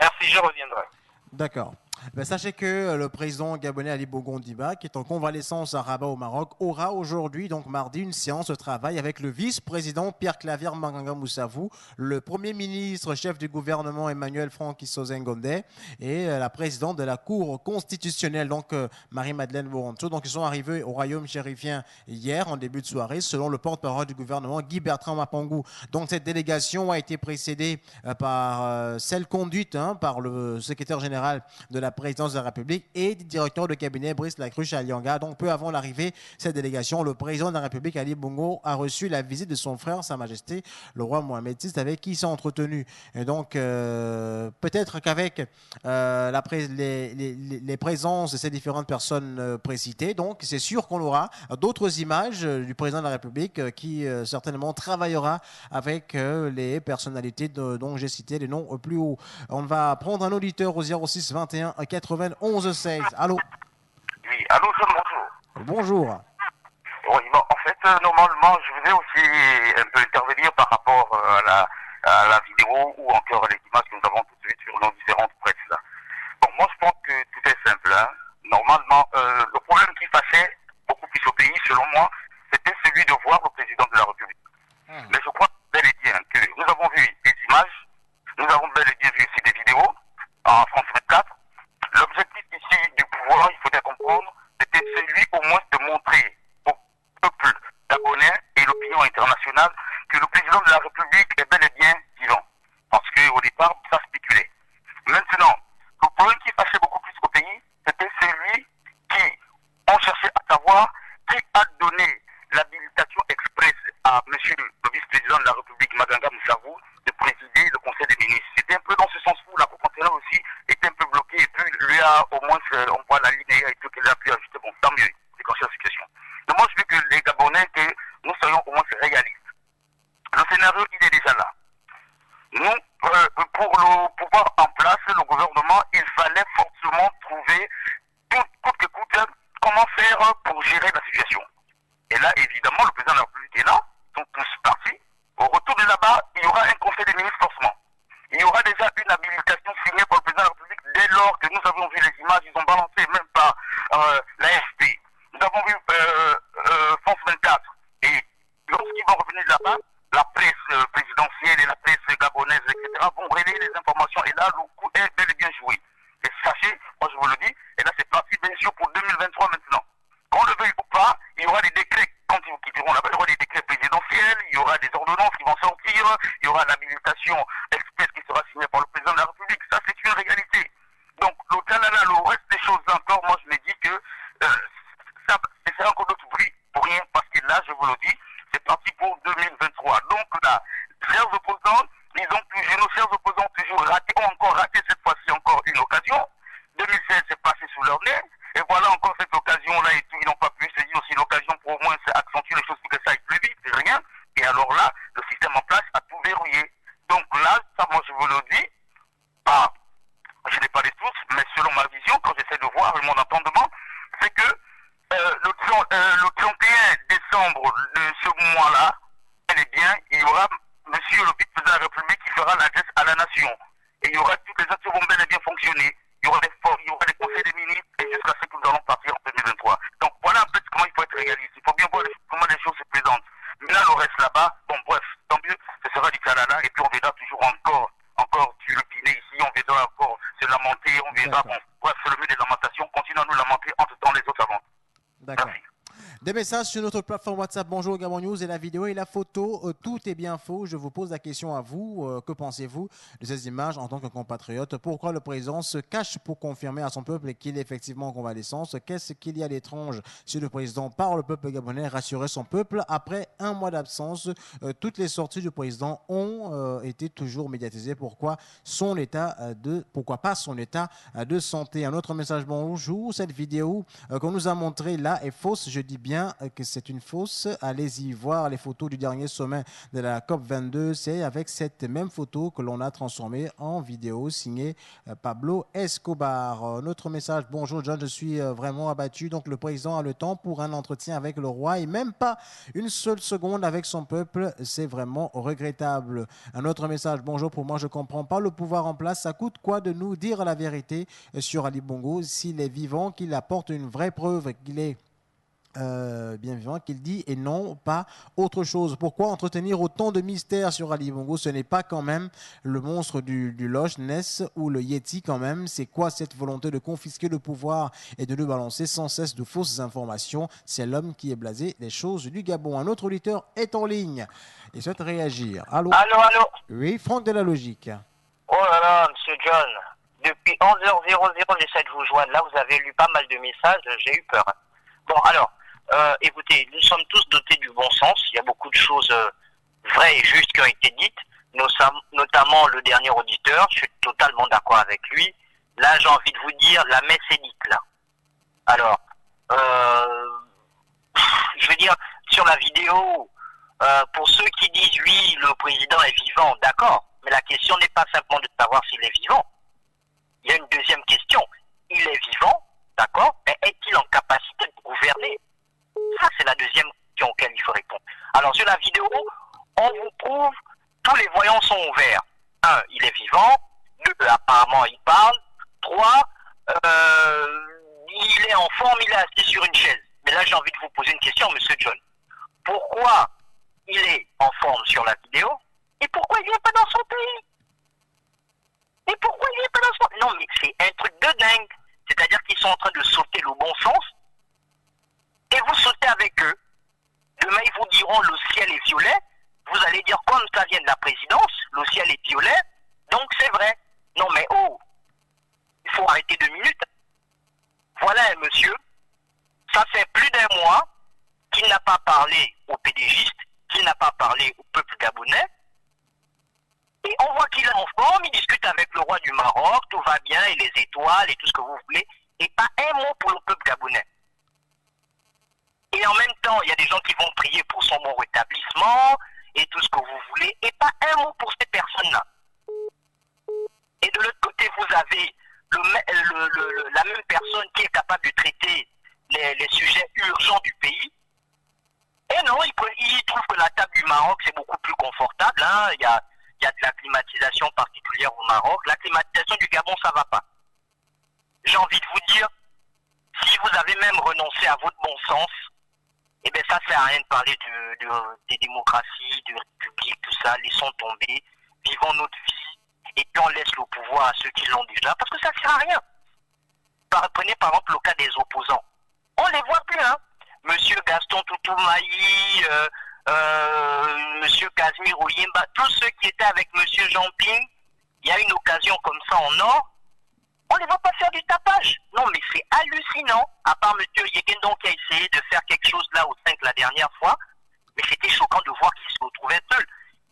Merci, je reviendrai. D'accord. Ben, sachez que le président gabonais Ali Bongo Ondimba, qui est en convalescence à Rabat au Maroc, aura aujourd'hui, donc mardi, une séance de travail avec le vice-président Pierre Claver Manganga Moussavou, le premier ministre chef du gouvernement Emmanuel Francis Ozengondé et la présidente de la Cour constitutionnelle, donc Marie-Madeleine Boronto. Donc ils sont arrivés au royaume chérifien hier en début de soirée, selon le porte-parole du gouvernement Guy Bertrand Mapangou. Donc cette délégation a été précédée par celle conduite par le secrétaire général de la présidence de la République et du directeur de cabinet Brice Lacruche à Lianga. Donc peu avant l'arrivée de cette délégation, le président de la République Ali Bongo a reçu la visite de son frère, Sa Majesté, le roi Mohamed VI, avec qui il s'est entretenu. Et donc peut-être qu'avec les présences de ces différentes personnes précitées, donc c'est sûr qu'on aura d'autres images du président de la République qui certainement travaillera avec les personnalités dont j'ai cité les noms plus haut. On va prendre un auditeur au 06 21 91 16. Allô? Oui, allô, bonjour. Bonjour. Oui, bon, en fait, normalement, je voulais aussi un peu intervenir par rapport à la vidéo ou encore les images que nous avons tout de suite sur nos différentes presses là. Bon, moi, je pense que tout est simple. Hein. Normalement, le problème qui fâchait beaucoup plus au pays, selon moi, c'était celui de voir le président de la République. Mais je crois bel et bien que nous avons vu des images, nous avons bel et bien vu aussi des vidéos en France 24. L'objectif ici du pouvoir, il faut bien comprendre, c'était celui au moins de montrer au peuple gabonais et l'opinion internationale que le président de la République est bel et bien vivant. Parce qu'au départ, ça spéculait. Maintenant, le problème qui fâchait beaucoup plus au pays, c'était celui qui, on cherchait à savoir qui a donné l'habilitation express à monsieur le vice-président de la République, Maganga Moussavou, de présider le Conseil des ministres. C'était un peu dans ce sens où la Cour constitutionnelle aussi était un peu bloquée et puis lui a au moins, on voit la ligne et tout qu'il a pu ajouter. Bon, tant mieux, déclencher la situation. Mais moi, je veux que les Gabonais, que nous soyons au moins réalistes. Le scénario, il est déjà là. Nous, pour le pouvoir en place, le gouvernement, il fallait forcément trouver, coûte que coûte, comment faire pour gérer la situation. Et là, évidemment, le président de la République est là, sont tous partis. Au retour de là-bas, il y aura un conseil des ministres forcément. Il y aura déjà une habilitation signée par le président de la République dès lors que nous avons vu les images, ils ont balancé même par l'AFP. Nous avons vu France 24. Et lorsqu'ils vont revenir de là-bas, la presse présidentielle et la presse gabonaise, etc., vont relayer les informations. Et là, le coup est bel et bien joué. Et sachez, moi je vous le dis, et là c'est parti bien sûr pour 2023 maintenant. Qu'on le veuille ou pas, il y aura des décrets, quand ils quitteront là-bas, il y aura des décrets présidentiels, il y aura des ordonnances qui vont sortir, il y aura l'habilitation express qui sera signée par le président de la République. Ça, c'est une réalité. Donc, le reste des choses encore, moi, je me dis que c'est encore d'autres bruit pour rien, parce que là, je vous le dis, c'est parti pour 2023. Donc, là, chers opposants, nos chers opposants ont toujours raté, ont encore raté cette fois-ci encore une occasion. 2016, c'est passé sous leur nez. Et voilà encore cette occasion-là et tout, ils n'ont pas pu saisir aussi l'occasion pour au moins accentuer les choses pour que ça aille plus vite, c'est rien. Et alors là, le système en place a tout verrouillé. Donc là, ça, moi je vous le dis, je n'ai pas les sources, mais selon ma vision, quand j'essaie de voir et mon entendement, c'est que le 31 décembre de ce mois-là, bel et bien, il y aura monsieur le vice-président de la République qui fera l'adresse à la nation. Et il y aura toutes les autres qui vont bel et bien fonctionner. Il y aura des conseils des ministres et jusqu'à ce que nous allons partir en 2023. Donc voilà un peu comment il faut être réaliste. Il faut bien voir comment les choses se présentent. Mais là, le reste là-bas, bon bref, tant mieux, ce sera du calala et puis on verra toujours encore turlupiner ici, on verra encore se lamenter, on verra, bon, bref, c'est le mieux des lamentations, continuons à nous lamenter en temps les autres avant. D'accord. Merci. Des messages sur notre plateforme WhatsApp. Bonjour Gabon News et la vidéo et la photo. Tout est bien faux. Je vous pose la question à vous. Que pensez-vous de ces images en tant que compatriote? Pourquoi le président se cache pour confirmer à son peuple qu'il est effectivement en convalescence? Qu'est-ce qu'il y a d'étrange si le président, par le peuple gabonais, rassurait son peuple après un mois d'absence? Toutes les sorties du président ont été toujours médiatisées. Pourquoi pas son état de santé? Un autre message. Bonjour. Cette vidéo qu'on nous a montrée là est fausse. Je dis bien bien que c'est une fausse. Allez-y voir les photos du dernier sommet de la COP22. C'est avec cette même photo que l'on a transformée en vidéo signée Pablo Escobar. Notre message, bonjour John, je suis vraiment abattu. Donc le président a le temps pour un entretien avec le roi et même pas une seule seconde avec son peuple. C'est vraiment regrettable. Un autre message, bonjour, pour moi je ne comprends pas le pouvoir en place. Ça coûte quoi de nous dire la vérité sur Ali Bongo s'il est vivant, qu'il apporte une vraie preuve qu'il est bien vivant, qu'il dit et non pas autre chose. Pourquoi entretenir autant de mystères sur Ali Bongo? Ce n'est pas quand même le monstre du Loch Ness ou le Yeti quand même. C'est quoi cette volonté de confisquer le pouvoir et de nous balancer sans cesse de fausses informations? C'est l'homme qui est blasé des choses du Gabon. Un autre auditeur est en ligne et souhaite réagir. Allô? Allô? Oui, Franck de la Logique. Oh là là, monsieur John, depuis 11h00, j'essaie de vous joindre. Là, vous avez lu pas mal de messages, j'ai eu peur. Bon, alors, écoutez, nous sommes tous dotés du bon sens. Il y a beaucoup de choses vraies et justes qui ont été dites, notamment le dernier auditeur. Je suis totalement d'accord avec lui. Là, j'ai envie de vous dire, la messe est dite, là. Alors, je veux dire, sur la vidéo, pour ceux qui disent, oui, le président est vivant, d'accord. Mais la question n'est pas simplement de savoir s'il est vivant. Il y a une deuxième question. Il est vivant, d'accord, mais est-il en capacité de gouverner? Ça, c'est la deuxième question auquel il faut répondre. Alors, sur la vidéo, on vous prouve, tous les voyants sont ouverts. 1, il est vivant. 2, apparemment, il parle. 3, il est en forme, il est assis sur une chaise. Mais là, j'ai envie de vous poser une question, monsieur John. Pourquoi il est en forme sur la vidéo et pourquoi il n'est pas dans son pays? Et pourquoi il n'est pas dans son pays? Non, mais c'est un truc de dingue. C'est-à-dire qu'ils sont en train de sauter le bon sens et vous sautez avec eux. Demain, ils vous diront le ciel est violet. Vous allez dire comme ça vient de la présidence, le ciel est violet, donc c'est vrai. Non mais oh, il faut arrêter 2 minutes. Voilà un monsieur, ça fait plus d'1 mois qu'il n'a pas parlé aux pédégistes, qu'il n'a pas parlé au peuple gabonais. Et on voit qu'il est en forme, il discute avec le roi du Maroc, tout va bien, et les étoiles, et tout ce que vous voulez, et pas un mot pour le peuple gabonais. Et en même temps, il y a des gens qui vont prier pour son bon rétablissement, et tout ce que vous voulez, et pas un mot pour ces personnes-là. Et de l'autre côté, vous avez la même personne qui est capable de traiter les sujets urgents du pays. Et non, il trouve que la table du Maroc, c'est beaucoup plus confortable, hein. Il y a de la climatisation particulière au Maroc. La climatisation du Gabon, ça va pas. J'ai envie de vous dire, si vous avez même renoncé à votre bon sens, eh bien ça sert à rien de parler des démocraties, de république, tout ça. Laissons tomber, vivons notre vie, et puis on laisse le pouvoir à ceux qui l'ont déjà, parce que ça sert à rien. Prenez par exemple le cas des opposants. On les voit plus, hein. Monsieur Gaston Toutoumaï, Monsieur Casimir Oyemba, tous ceux qui étaient avec Monsieur Jean-Ping, il y a une occasion comme ça en or, on ne les voit pas faire du tapage. Non, mais c'est hallucinant. À part Monsieur Yegendon qui a essayé de faire quelque chose là au 5 la dernière fois, mais c'était choquant de voir qu'il se retrouvait seul.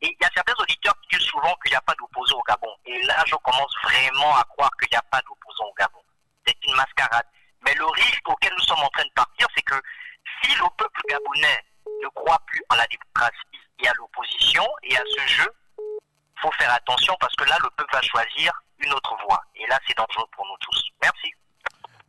Et il y a certains auditeurs qui disent souvent qu'il n'y a pas d'opposants au Gabon. Et là, je commence vraiment à croire qu'il n'y a pas d'opposants au Gabon. C'est une mascarade. Mais le risque auquel nous sommes en train de partir, c'est que si le peuple gabonais ne croit plus en la démocratie et à l'opposition et à ce jeu, il faut faire attention parce que là, le peuple va choisir une autre voie. Et là, c'est dangereux pour nous tous. Merci.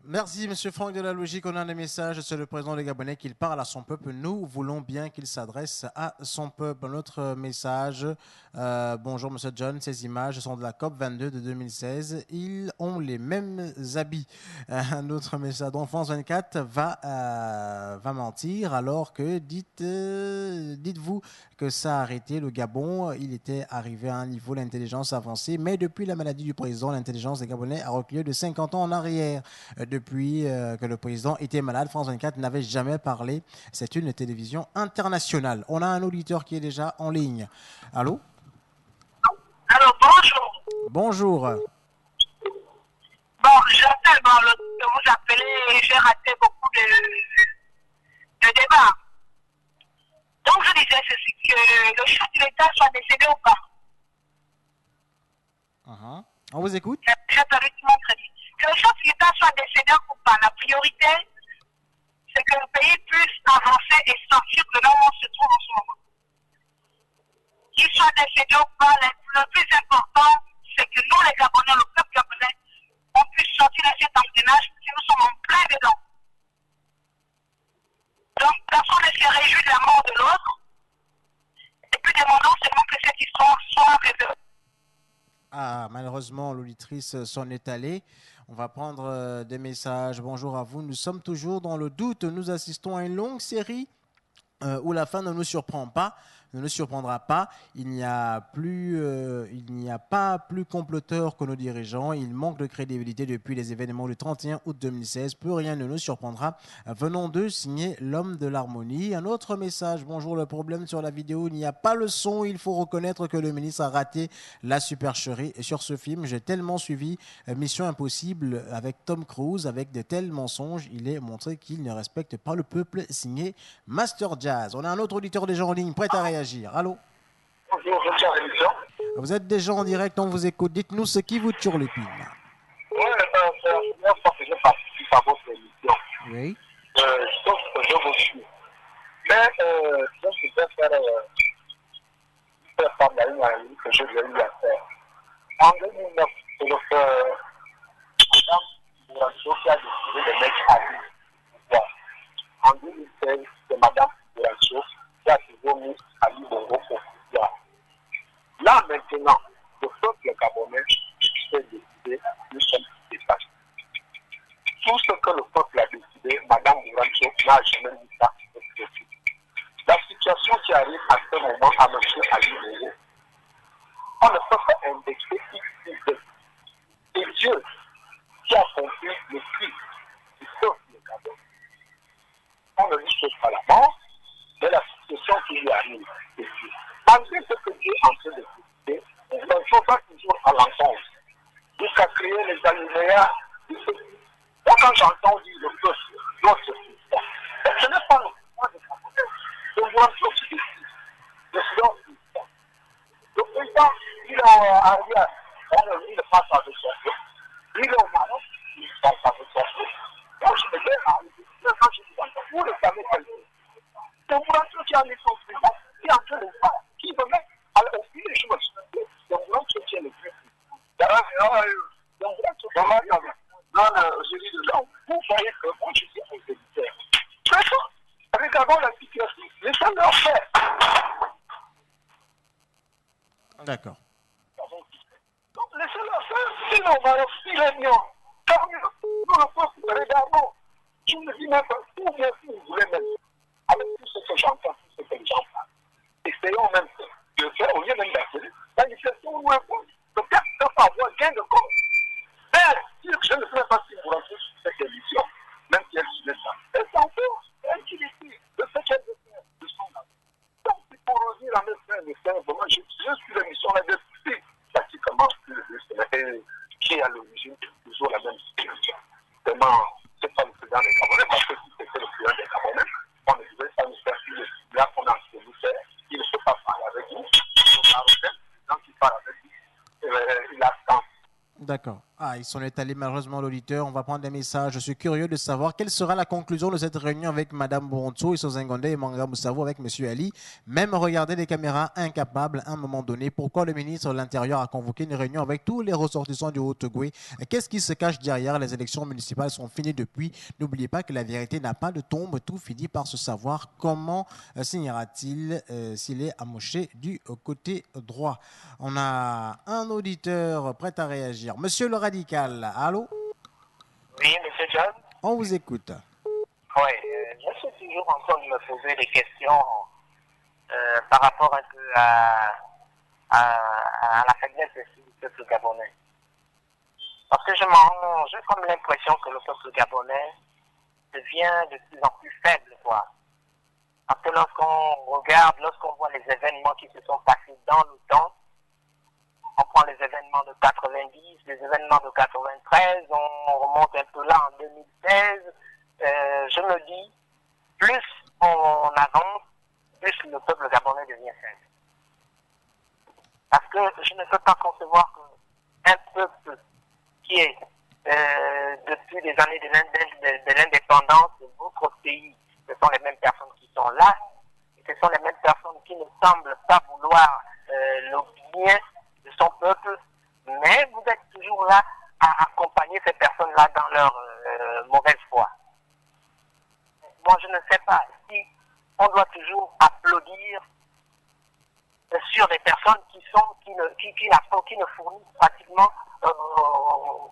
Merci, M. Franck de la Logique. On a des messages. C'est le président des Gabonais qui parle à son peuple. Nous voulons bien qu'il s'adresse à son peuple. Notre message. Bonjour, M. John. Ces images sont de la COP22 de 2016. Ils ont les mêmes habits. Un autre message. Donc, France 24 va mentir alors que dites-vous que ça a arrêté le Gabon. Il était arrivé à un niveau d'intelligence avancée. Mais depuis la maladie du président, l'intelligence des Gabonais a reculé de 50 ans en arrière. Depuis que le président était malade, France 24 n'avait jamais parlé. C'est une télévision internationale. On a un auditeur qui est déjà en ligne. Allô? Allô, bonjour. Bonjour. Bon, j'appelle, vous appelez et j'ai raté beaucoup de débats. Donc je disais ceci, que le chef de l'État soit décédé ou pas. On vous écoute. J'ai perdu tout mon crédit. Que le chef de l'État soit décédé ou pas. La priorité, c'est que le pays puisse avancer et sortir de là où on se trouve en ce moment. Qu'il soit décédé ou pas, le plus important, c'est que nous, les Gabonais, le peuple gabonais, on puisse sortir de cet engrenage si nous sommes en plein dedans. Donc, personne ne se réjouit de la mort de l'autre. Et puis demandons seulement que cette histoire soit révélée. Ah, malheureusement, l'auditrice s'en est allée. On va prendre des messages. Bonjour à vous. Nous sommes toujours dans le doute. Nous assistons à une longue série où la fin ne nous surprend pas, ne nous surprendra pas. Il n'y a pas plus comploteur que nos dirigeants. Il manque de crédibilité depuis les événements du 31 août 2016. Plus rien ne nous surprendra. Venons d'eux, signé l'homme de l'harmonie. Un autre message. Bonjour, le problème sur la vidéo, il n'y a pas le son. Il faut reconnaître que le ministre a raté la supercherie. Et sur ce film, j'ai tellement suivi Mission Impossible avec Tom Cruise, avec de tels mensonges. Il est montré qu'il ne respecte pas le peuple, signé Master Jazz. On a un autre auditeur déjà en ligne, prêt à réagir. Allô? Bonjour, je suis à l'émission. Vous êtes déjà en direct, on vous écoute. Dites-nous ce qui vous turlupine. Oui, c'est la première fois que je participe à votre émission. Oui. Sauf que je vous suis. Mais je voudrais faire part de une analyse que je viens eu à faire. En 2009, c'est le frère Madame Bouracho qui a décidé de mettre à lui. En 2016, c'est Madame Bouracho qui a toujours mis Ali Bongo au pouvoir. Là, maintenant, le peuple gabonais s'est décidé, nous sommes dépassés. Tout ce que le peuple a décidé, Madame Bouracho n'a jamais dit ça. La situation qui arrive à ce moment à M. Ali Bongo, on ne peut pas indexer X. Et Dieu qui a compris le prix du peuple gabonais. On ne lui sauve pas la mort, mais la situation qui lui arrive, c'est Dieu. Malgré ce que Dieu est en train de décider, on va toujours à l'enfance, jusqu'à créer les alinéas. Moi, quand j'entends dire le peuple, notre système, ce n'est pas le pouvoir de Gabonais. Le Bouracho qui décide, le silence du système. Le président, il est arrivé, il passe avec son peuple. Il est au Maroc, il passe avec son peuple. Moi, je me dis, quand je dis, vous le savez quelqu'un. C'est Bouracho qui a mis son président, qui est en train de faire, qui veut mettre au fil des choses. C'est Bouracho qui est le plus. Non, je dis de là, vous voyez que moi je dis aux éditeurs. Regardons la situation, laissez leur faire. D'accord. Donc laissez-leur faire, sinon on va leur filer mieux. Tant mieux, nous le peuple, regardons. Je ne dis même pas, tout bien si vous voulez même. Avec tout ce que j'entends, tout ce que les gens parlent. Essayons même de faire, au lieu même d'appeler, manifestons nous un peu. Peut-être ne pas avoir gain de cause. Mais je ne sais pas si vous rentrez sur cette émission, même si elle suivait ça. Elle s'en fout, elle qui décide de ce qu'elle veut faire de son âme. Donc, c'est pour revenir à mes frères et sœurs, vraiment, je suis l'émission là depuis pratiquement plus de semaines, qui est à l'origine toujours la même situation. Vraiment, c'est pas le président des Gabonais, parce que si c'était le président des Gabonais, on ne devait pas nous faire plus de là qu'on a ce que nous faire. Il ne peut pas parler avec nous. Le Marocain, les gens qui parlent avec nous, il a tant. D'accord. Ah, ils sont allés malheureusement l'auditeur. On va prendre des messages. Je suis curieux de savoir quelle sera la conclusion de cette réunion avec Mme Boronto, Issozingonde et Manga Moussavo avec M. Ali. Même regarder les caméras incapables à un moment donné. Pourquoi le ministre de l'Intérieur a convoqué une réunion avec tous les ressortissants du Haut-Ogooué? Qu'est-ce qui se cache derrière? Les élections municipales sont finies depuis. N'oubliez pas que la vérité n'a pas de tombe. Tout finit par se savoir. Comment signera-t-il s'il est amoché du côté droit? On a un auditeur prêt à réagir. Monsieur le radical, allô? Oui, monsieur John? On vous écoute. Oui, je suis toujours en train de me poser des questions par rapport un peu à la faiblesse du peuple gabonais. Parce que j'ai comme l'impression que le peuple gabonais devient de plus en plus faible, quoi. Parce que lorsqu'on regarde, lorsqu'on voit les événements qui se sont passés dans le temps, on prend les événements de 90, les événements de 93, on remonte un peu là en 2016. Je me dis, plus on avance, plus le peuple gabonais devient faible. Parce que je ne peux pas concevoir qu'un peuple qui est, depuis les années de l'indépendance, beaucoup d'autres pays, ce sont les mêmes personnes qui sont là, et ce sont les mêmes personnes qui ne semblent pas vouloir le bien de son peuple, mais vous êtes toujours là à accompagner ces personnes-là dans leur mauvaise foi. Moi, je ne sais pas si on doit toujours applaudir sur des personnes qui ne fournissent pratiquement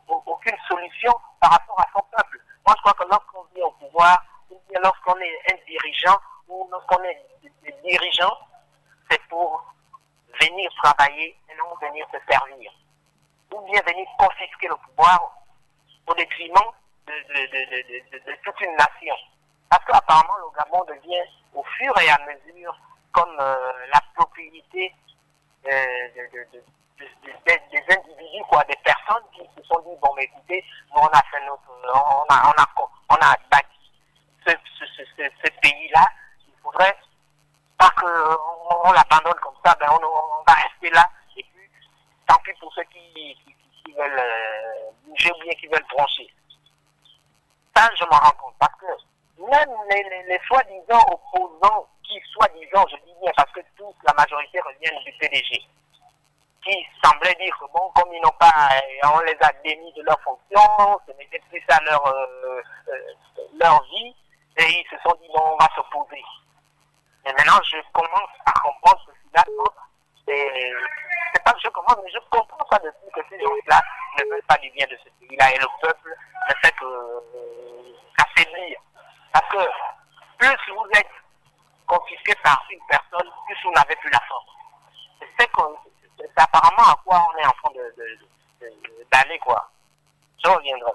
aucune solution par rapport à son peuple. Moi, je crois que lorsqu'on vient au pouvoir, ou bien lorsqu'on est un dirigeant, ou lorsqu'on est des dirigeants, c'est pour venir travailler et non venir se servir. Ou bien venir confisquer le pouvoir au détriment de toute une nation. Parce qu'apparemment, le Gabon devient, au fur et à mesure, comme la propriété des individus, quoi, des personnes qui se sont dit, bon, mais écoutez, nous, on a fait on a bâti ce pays-là, il faudrait pas qu'on l'abandonne comme ça, ben on va rester là, et puis, tant pis pour ceux qui veulent bouger ou bien qui veulent broncher. Ça, je m'en rends compte, parce que même les soi-disant opposants, qui soi-disant, je dis bien, parce que tous, la majorité reviennent du PDG, qui semblaient dire que bon, comme ils n'ont pas, on les a démis de leurs fonctions, ce n'était plus ça leur vie, et ils se sont dit bon, on va s'opposer. Et maintenant, je commence à comprendre que finalement, c'est pas que je commence, mais je comprends ça depuis que ces gens-là ne veulent pas du bien de ce pays-là, et le peuple ne fait qu'affaiblir. Parce que plus vous êtes confisqué par une personne, plus vous n'avez plus la force. C'est apparemment à quoi on est en train d'aller, quoi. Je reviendrai.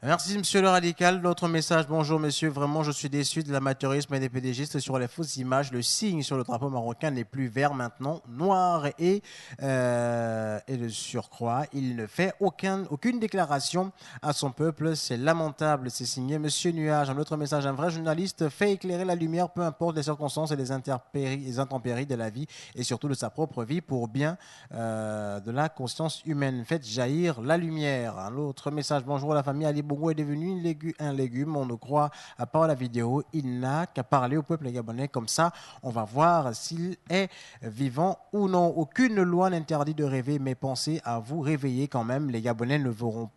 Merci, monsieur le radical. L'autre message, bonjour, monsieur. Vraiment, je suis déçu de l'amateurisme et des pédégistes sur les fausses images. Le signe sur le drapeau marocain n'est plus vert maintenant, noir et de surcroît. Il ne fait aucune déclaration à son peuple. C'est lamentable. C'est signé monsieur Nuage. Un autre message, un vrai journaliste fait éclairer la lumière, peu importe les circonstances et les intempéries de la vie et surtout de sa propre vie pour bien de la conscience humaine. Faites jaillir la lumière. Un autre message, bonjour à la famille Ali Bongo est devenu un légume, on ne croit à part la vidéo, il n'a qu'à parler au peuple gabonais, comme ça on va voir s'il est vivant ou non. Aucune loi n'interdit de rêver, mais pensez à vous réveiller quand même. Les Gabonais ne verront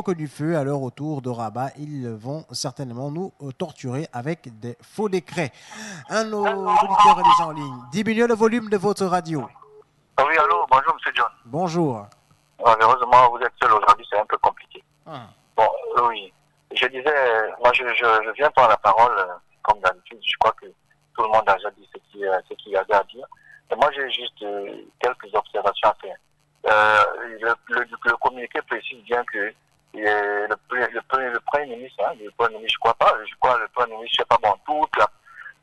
que du feu à leur retour de Rabat. Ils vont certainement nous torturer avec des faux décrets. Un auditeur est déjà en ligne. Diminuez le volume de votre radio. Oui, allô, bonjour M. John. Bonjour. Malheureusement, vous êtes seul aujourd'hui, c'est un peu compliqué. Bon, oui. Je disais, moi je viens prendre la parole, comme d'habitude, je crois que tout le monde a déjà dit ce qu'il y avait à dire. Et moi j'ai juste quelques observations à faire. Le communiqué précise bien que le Premier ministre, le Premier ministre, le Premier ministre, je sais pas bon,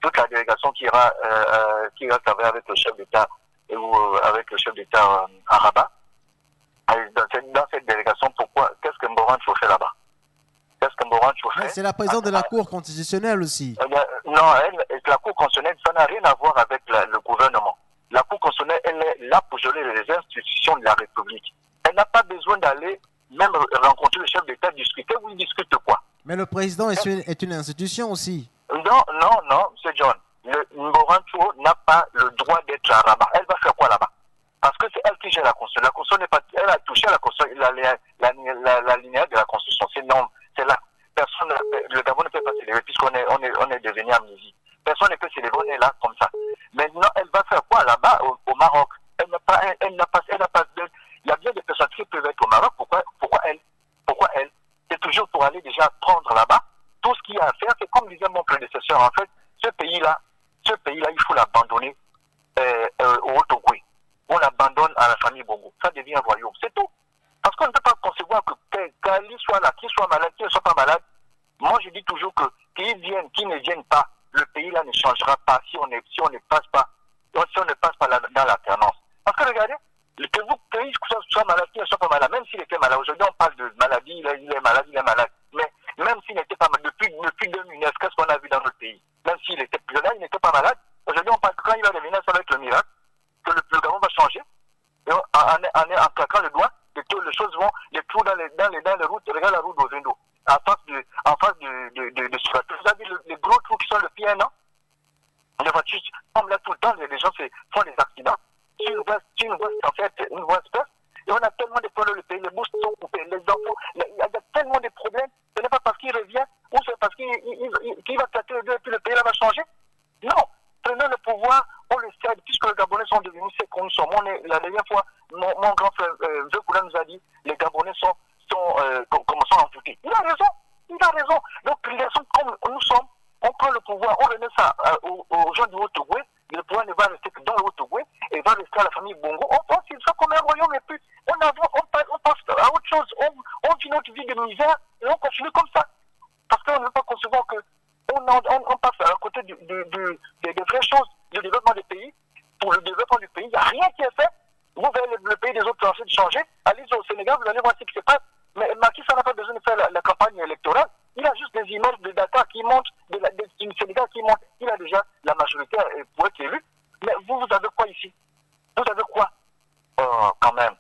toute la délégation qui ira travailler avec le chef d'État ou avec le chef d'État à Rabat. Dans cette délégation, qu'est-ce que Mborancho fait là-bas? C'est la présidente de la Cour constitutionnelle aussi. Non, la Cour constitutionnelle, ça n'a rien à voir avec le gouvernement. La Cour constitutionnelle, elle est là pour gérer les institutions de la République. Elle n'a pas besoin d'aller même rencontrer le chef d'État, discuter. Oui, il discute quoi? Mais le président est une institution aussi. Non, M. John. Mborancho n'a pas le droit d'être à Rabat. Elle va faire quoi là-bas? Parce que c'est elle qui gère la Constitution. La Constitution n'est pas... Elle a touché la Constitution, la linéaire de la Constitution. C'est là. Personne, le Gabon ne peut pas célébrer puisqu'on est devenu amnésie. Personne ne peut célébrer, on est là comme ça. Maintenant, elle va faire quoi là-bas au Maroc? Elle n'a pas de... Il y a bien des personnes qui peuvent être au Maroc. Pourquoi elle? C'est toujours pour aller déjà prendre là-bas. Tout ce qu'il y a à faire, c'est comme disait mon prédécesseur. En fait, ce pays-là, il faut l'abandonner au Togoué. On l'abandonne à la famille Bongo. Ça devient un royaume. C'est tout. Parce qu'on ne peut pas concevoir que Kali soit là, qu'il soit malade, qu'il ne soit pas malade. Moi, je dis toujours que qu'ils viennent, qu'ils ne viennent pas, le pays là ne changera pas si on ne passe pas dans l'alternance. Parce que regardez, qu'il soit malade, qu'il ne soit pas malade, même s'il était malade. Aujourd'hui, on parle de maladie, il est malade. Mais même s'il n'était pas malade, depuis 2009, qu'est-ce qu'on a vu dans notre pays? Même s'il était plus là, il n'était pas malade. Aujourd'hui, on parle que quand il va devenir, ça va être le miracle, que le Gabon va changer. Et en claquant le doigt, les choses vont, les trous dans les routes, regarde la route d'Ozendo. En dans le pays, les bourses sont coupées, les enfants, il y a tellement de problèmes. Ce n'est pas parce qu'il revient ou c'est parce qu'il va tâter le deux et puis le pays là va changer. Non, prenons le pouvoir, on le sait, puisque les Gabonais sont devenus ce qu'on sommes. La dernière fois, mon grand frère Vieux Koula nous a dit les Gabonais sont envoûtés. Il a raison. Donc, les gens comme nous sommes, on prend le pouvoir, on remet ça aux gens du Haut-Togo. Le pouvoir ne va rester que dans le Haut-Togo et va rester à la famille Bongo. On pense qu'il soit comme un royaume et puis on passe à autre chose. On vit notre vie de misère et on continue comme ça. Parce qu'on ne veut pas concevoir qu'on passe à côté des vraies choses, du développement du pays. Pour le développement du pays, il n'y a rien qui est fait. Vous voyez le pays des autres français de changer. Allez au Sénégal, vous allez voir ce qui se passe. Mais Macky Sall n'a pas besoin de faire la campagne électorale. Il a juste des images de data qui montent, du Sénégal qui monte. Il a déjà la majorité pour être élu. Mais vous avez quoi ici? Vous avez quoi? Quand même.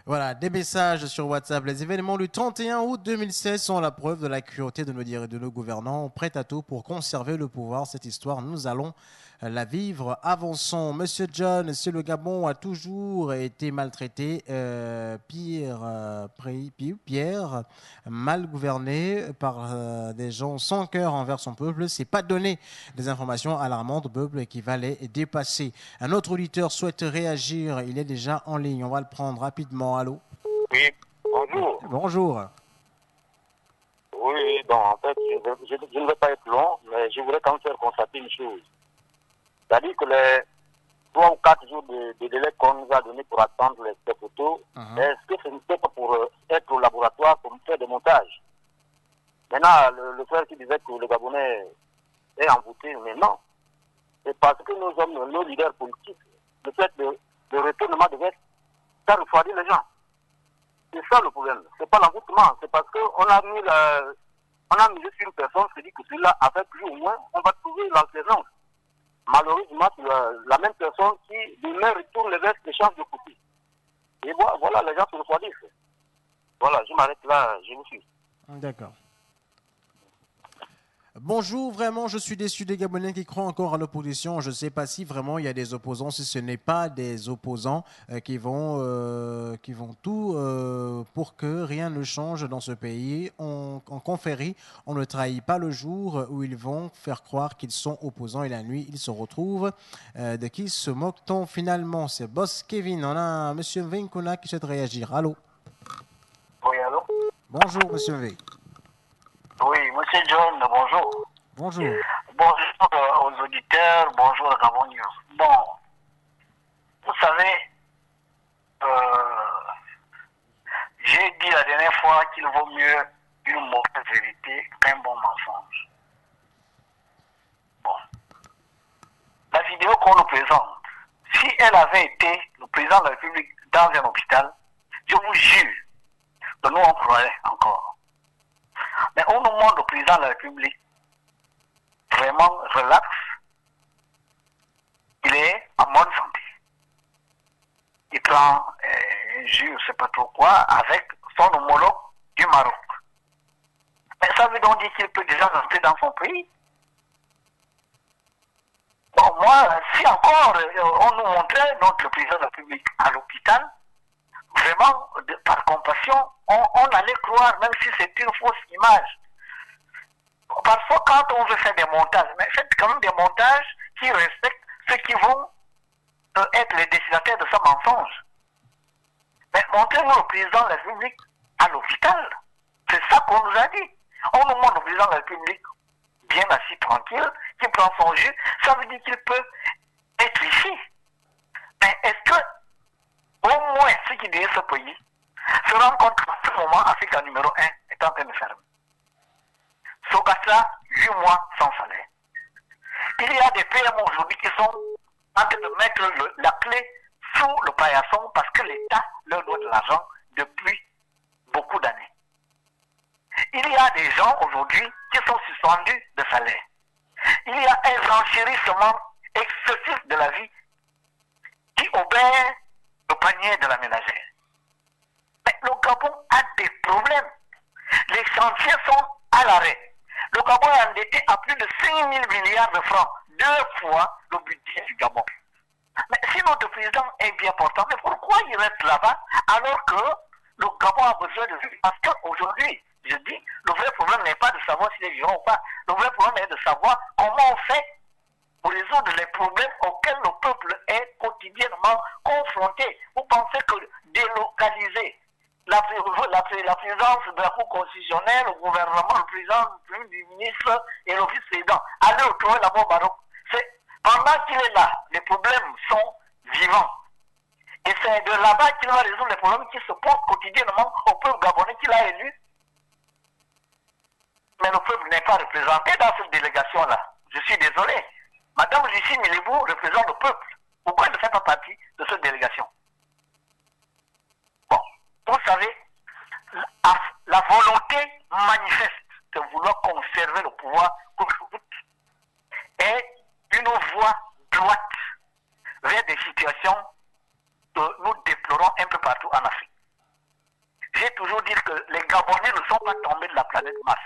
Voilà, des messages sur WhatsApp. Les événements du 31 août 2016 sont la preuve de la cruauté de nos gouvernants, prêts à tout pour conserver le pouvoir. Cette histoire, nous allons la vivre. Avançons. Monsieur John, si le Gabon a toujours été maltraité, Pierre, mal gouverné par des gens sans cœur envers son peuple, c'est pas donner des informations alarmantes au peuple qui va les dépasser. Un autre auditeur souhaite réagir. Il est déjà en ligne. On va le prendre rapidement. Allô? Oui, bonjour. Bonjour. Oui, bon, en fait, je ne veux pas être long, mais je voudrais quand même faire constater une chose. C'est-à-dire que les 3 ou 4 jours de délai qu'on nous a donné pour attendre les photos, est-ce que ce n'était pas pour être au laboratoire pour faire des montages? Maintenant, le frère qui disait que le Gabonais est envoûté, mais non. C'est parce que nos hommes, nos leaders politiques, le fait de retournement devait faire refroidir les gens. C'est ça le problème. C'est pas l'envoûtement. C'est parce qu'on a misé sur une personne qui dit que celui-là, avec lui au moins, on va trouver l'alternance. Malheureusement, la même personne qui demain retourne les vestes, les change de côté. Et voilà, les gens se refroidissent. Voilà, je m'arrête là, je vous suis. D'accord. Bonjour, vraiment, je suis déçu des Gabonais qui croient encore à l'opposition. Je ne sais pas si vraiment il y a des opposants, si ce n'est pas des opposants qui vont tout pour que rien ne change dans ce pays. En confrérie, on ne trahit pas le jour où ils vont faire croire qu'ils sont opposants et la nuit, ils se retrouvent. De qui se moque-t-on finalement? C'est Boss Kevin. On a M. Vinkuna qui souhaite réagir. Allô? Oui, allô? Bonjour, M. V. Oui, monsieur John, bonjour. Bonjour. Bonjour aux auditeurs, bonjour à Gabon News. Bon, vous savez, j'ai dit la dernière fois qu'il vaut mieux une mauvaise vérité qu'un bon mensonge. Bon. La vidéo qu'on nous présente, si elle avait été le président de la République dans un hôpital, je vous jure que nous on croirait encore. Mais on nous montre le président de la République vraiment relax. Il est en bonne santé. Il prend un jus, je ne sais pas trop quoi, avec son homologue du Maroc. Mais ça veut donc dire qu'il peut déjà rentrer dans son pays. Bon, moi, si encore on nous montrait notre président de la République à l'hôpital, vraiment, par compassion, on allait croire, même si c'est une fausse image. Parfois, quand on veut faire des montages, mais faites quand même des montages qui respectent ceux qui vont être les destinataires de ce mensonge. Mais montrez-nous le président de la République à l'hôpital. C'est ça qu'on nous a dit. On nous montre le président de la République bien assis, tranquille, qui prend son jus. Ça veut dire qu'il peut être ici. Mais est-ce que au moins ceux qui dirigent ce pays se rendent compte qu'en ce moment, Afrique numéro 1 est en train de fermer. Sogatra, 8 mois sans salaire. Il y a des PME aujourd'hui qui sont en train de mettre la clé sous le paillasson parce que l'État leur doit de l'argent depuis beaucoup d'années. Il y a des gens aujourd'hui qui sont suspendus de salaire. Il y a un renchérissement excessif de la vie qui obère le panier de la ménagère. Mais le Gabon a des problèmes. Les chantiers sont à l'arrêt. Le Gabon est endetté à plus de 5 000 milliards de francs, 2 fois le budget du Gabon. Mais si notre président est bien portant, mais pourquoi il reste là-bas alors que le Gabon a besoin de lui? Parce qu'aujourd'hui, je dis, le vrai problème n'est pas de savoir s'il est vivant ou pas. Le vrai problème est de savoir comment on fait pour résoudre les problèmes auxquels le peuple est quotidiennement confronté. Vous pensez que délocaliser la présidence de la Cour constitutionnelle, le gouvernement, le président, le premier ministre et le vice-président, aller retrouver la mort Maroc, pendant qu'il est là, les problèmes sont vivants. Et c'est de là-bas qu'il va résoudre les problèmes qui se posent quotidiennement au peuple gabonais qu'il a élu. Mais le peuple n'est pas représenté dans cette délégation-là. Je suis désolé. Madame Lucie Milibou représente le peuple. Pourquoi elle ne fait pas partie de cette délégation? Bon, vous savez, la volonté manifeste de vouloir conserver le pouvoir est une voie droite vers des situations que nous déplorons un peu partout en Afrique. J'ai toujours dit que les Gabonais ne sont pas tombés de la planète Mars.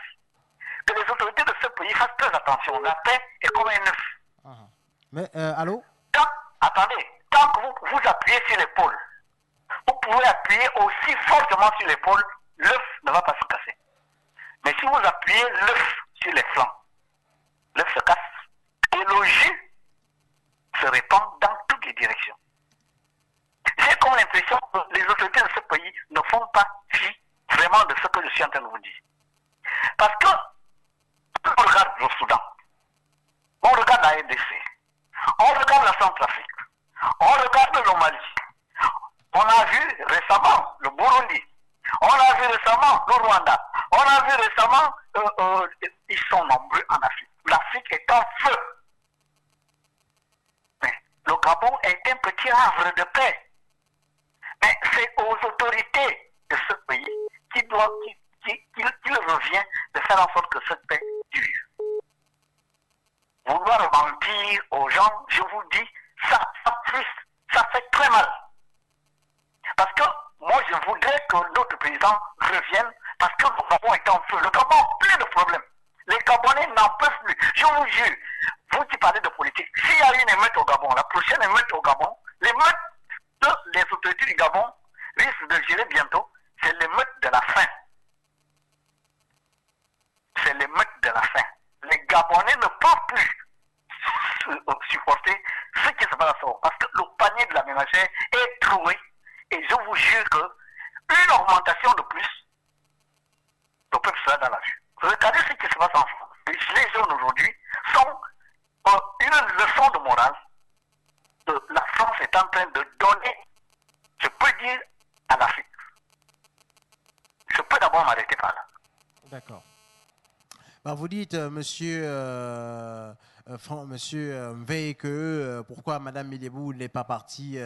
Que les autorités de ce pays fassent très attention. La paix est comme un œuf. Mais, allô? Attendez, tant que vous appuyez sur l'épaule, vous pouvez appuyer aussi fortement sur l'épaule, l'œuf ne va pas se casser. Mais si vous appuyez l'œuf sur les flancs, l'œuf se casse. Et le jus se répand dans toutes les directions. J'ai comme l'impression que les autorités de ce pays ne font pas fi vraiment de ce que je suis en train de vous dire. Parce que, on regarde le Soudan, on regarde la RDC, on regarde la Centrafrique, on regarde le Mali, on a vu récemment le Burundi, on a vu récemment le Rwanda, on a vu récemment, ils sont nombreux en Afrique. L'Afrique est en feu. Mais le Gabon est un petit havre de paix. Mais c'est aux autorités de ce pays qu'il revient de faire en sorte que cette paix dure. Vouloir mentir aux gens, je vous dis, ça frustre, ça fait très mal. Parce que moi, je voudrais que notre président revienne parce que le Gabon est en feu. Le Gabon a plein de problèmes. Les Gabonais n'en peuvent plus. Je vous jure, vous qui parlez de politique, s'il y a une émeute au Gabon, la prochaine émeute au Gabon, l'émeute que les autorités du Gabon risquent de gérer bientôt, c'est l'émeute de la faim. C'est l'émeute de la faim. Les Gabonais ne peuvent plus supporter ce qui se passe parce que le panier de la ménagère est troué. Et je vous jure qu'une augmentation de plus, le peuple sera dans la vue. Regardez ce qui se passe en France. Les jeunes aujourd'hui sont une leçon de morale que la France est en train de donner, je peux dire, à l'Afrique. Je peux d'abord m'arrêter par là. D'accord. Bah, vous dites, monsieur Mveye, que pourquoi Madame Milibou n'est pas partie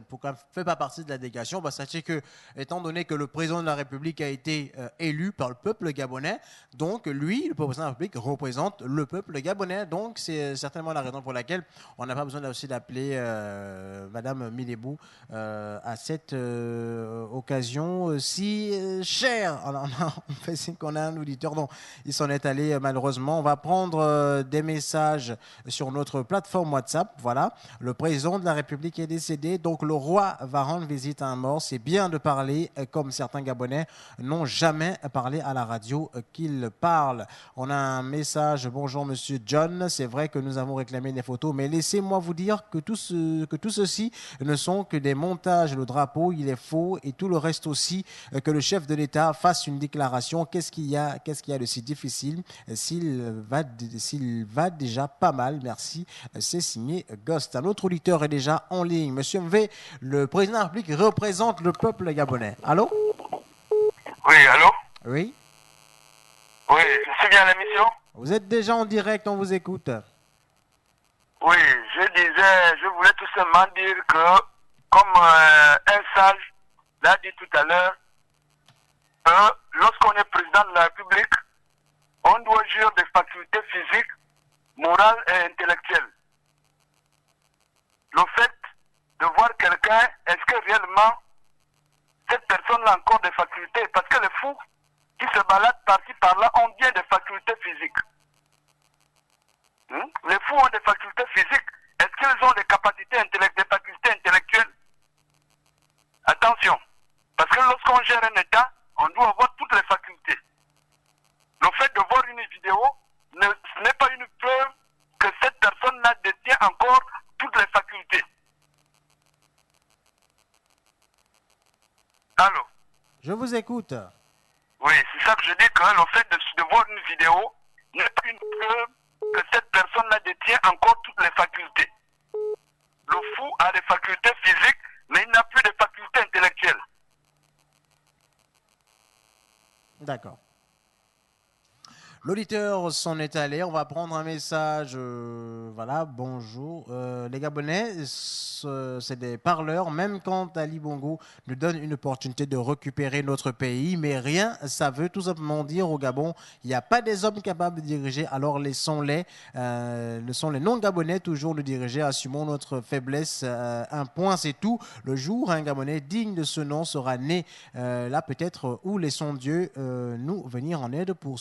pourquoi fait pas partie de la délégation. Bah, sachez que, étant donné que le président de la République a été élu par le peuple gabonais, donc lui, le président de la République, représente le peuple gabonais. Donc c'est certainement la raison pour laquelle on n'a pas besoin aussi d'appeler Madame Milibou à cette occasion si chère. Alors, on fait signe qu'on a un auditeur dont il s'en est allé malheureusement. On va prendre des messages sur notre plateforme WhatsApp. Voilà, le président de la République est décédé, donc le roi va rendre visite à un mort. C'est bien de parler comme certains Gabonais n'ont jamais parlé à la radio qu'ils parlent. On a un message. Bonjour Monsieur John, c'est vrai que nous avons réclamé des photos, mais laissez-moi vous dire que tout ceci ne sont que des montages. Le drapeau, il est faux et tout le reste aussi. Que le chef de l'État fasse une déclaration. Qu'est-ce qu'il y a de si difficile s'il va déjà pas mal, merci. C'est signé Ghost. Un autre auditeur est déjà en ligne. Monsieur Mvé, le président de la République représente le peuple gabonais. Allô? Oui, allô? Oui. Oui, je suis bien à l'émission? Vous êtes déjà en direct, on vous écoute. Oui, je voulais tout simplement dire que, comme un sage l'a dit tout à l'heure, lorsqu'on est président de la République, on doit jouir des facultés physiques, morales et intellectuelles. Le fait de voir quelqu'un, est-ce que réellement cette personne a encore des facultés? Parce que les fous qui se baladent par-ci par-là ont bien des facultés physiques. Les fous ont des facultés physiques. Est-ce est-ce qu'ils ont des capacités intellectuelles, des facultés intellectuelles? Attention, parce que lorsqu'on gère un État, on doit avoir toutes les facultés. Le fait de voir une vidéo ce n'est pas une preuve que cette personne-là détient encore toutes les facultés. Allô? Je vous écoute. Oui, c'est ça que je dis, que le fait de voir une vidéo n'est pas une preuve que cette personne-là détient encore toutes les facultés. Le fou a des facultés physiques, mais il n'a plus de facultés intellectuelles. D'accord. L'auditeur s'en est allé. On va prendre un message. Voilà, bonjour. Les Gabonais, c'est des parleurs. Même quand Ali Bongo nous donne une opportunité de récupérer notre pays, mais rien, ça veut tout simplement dire au Gabon, il n'y a pas des hommes capables de diriger. Alors laissons-les non-Gabonais toujours nous diriger. Assumons notre faiblesse. Un point, c'est tout. Le jour, un Gabonais digne de ce nom sera né là peut-être où laissons Dieu nous venir en aide pour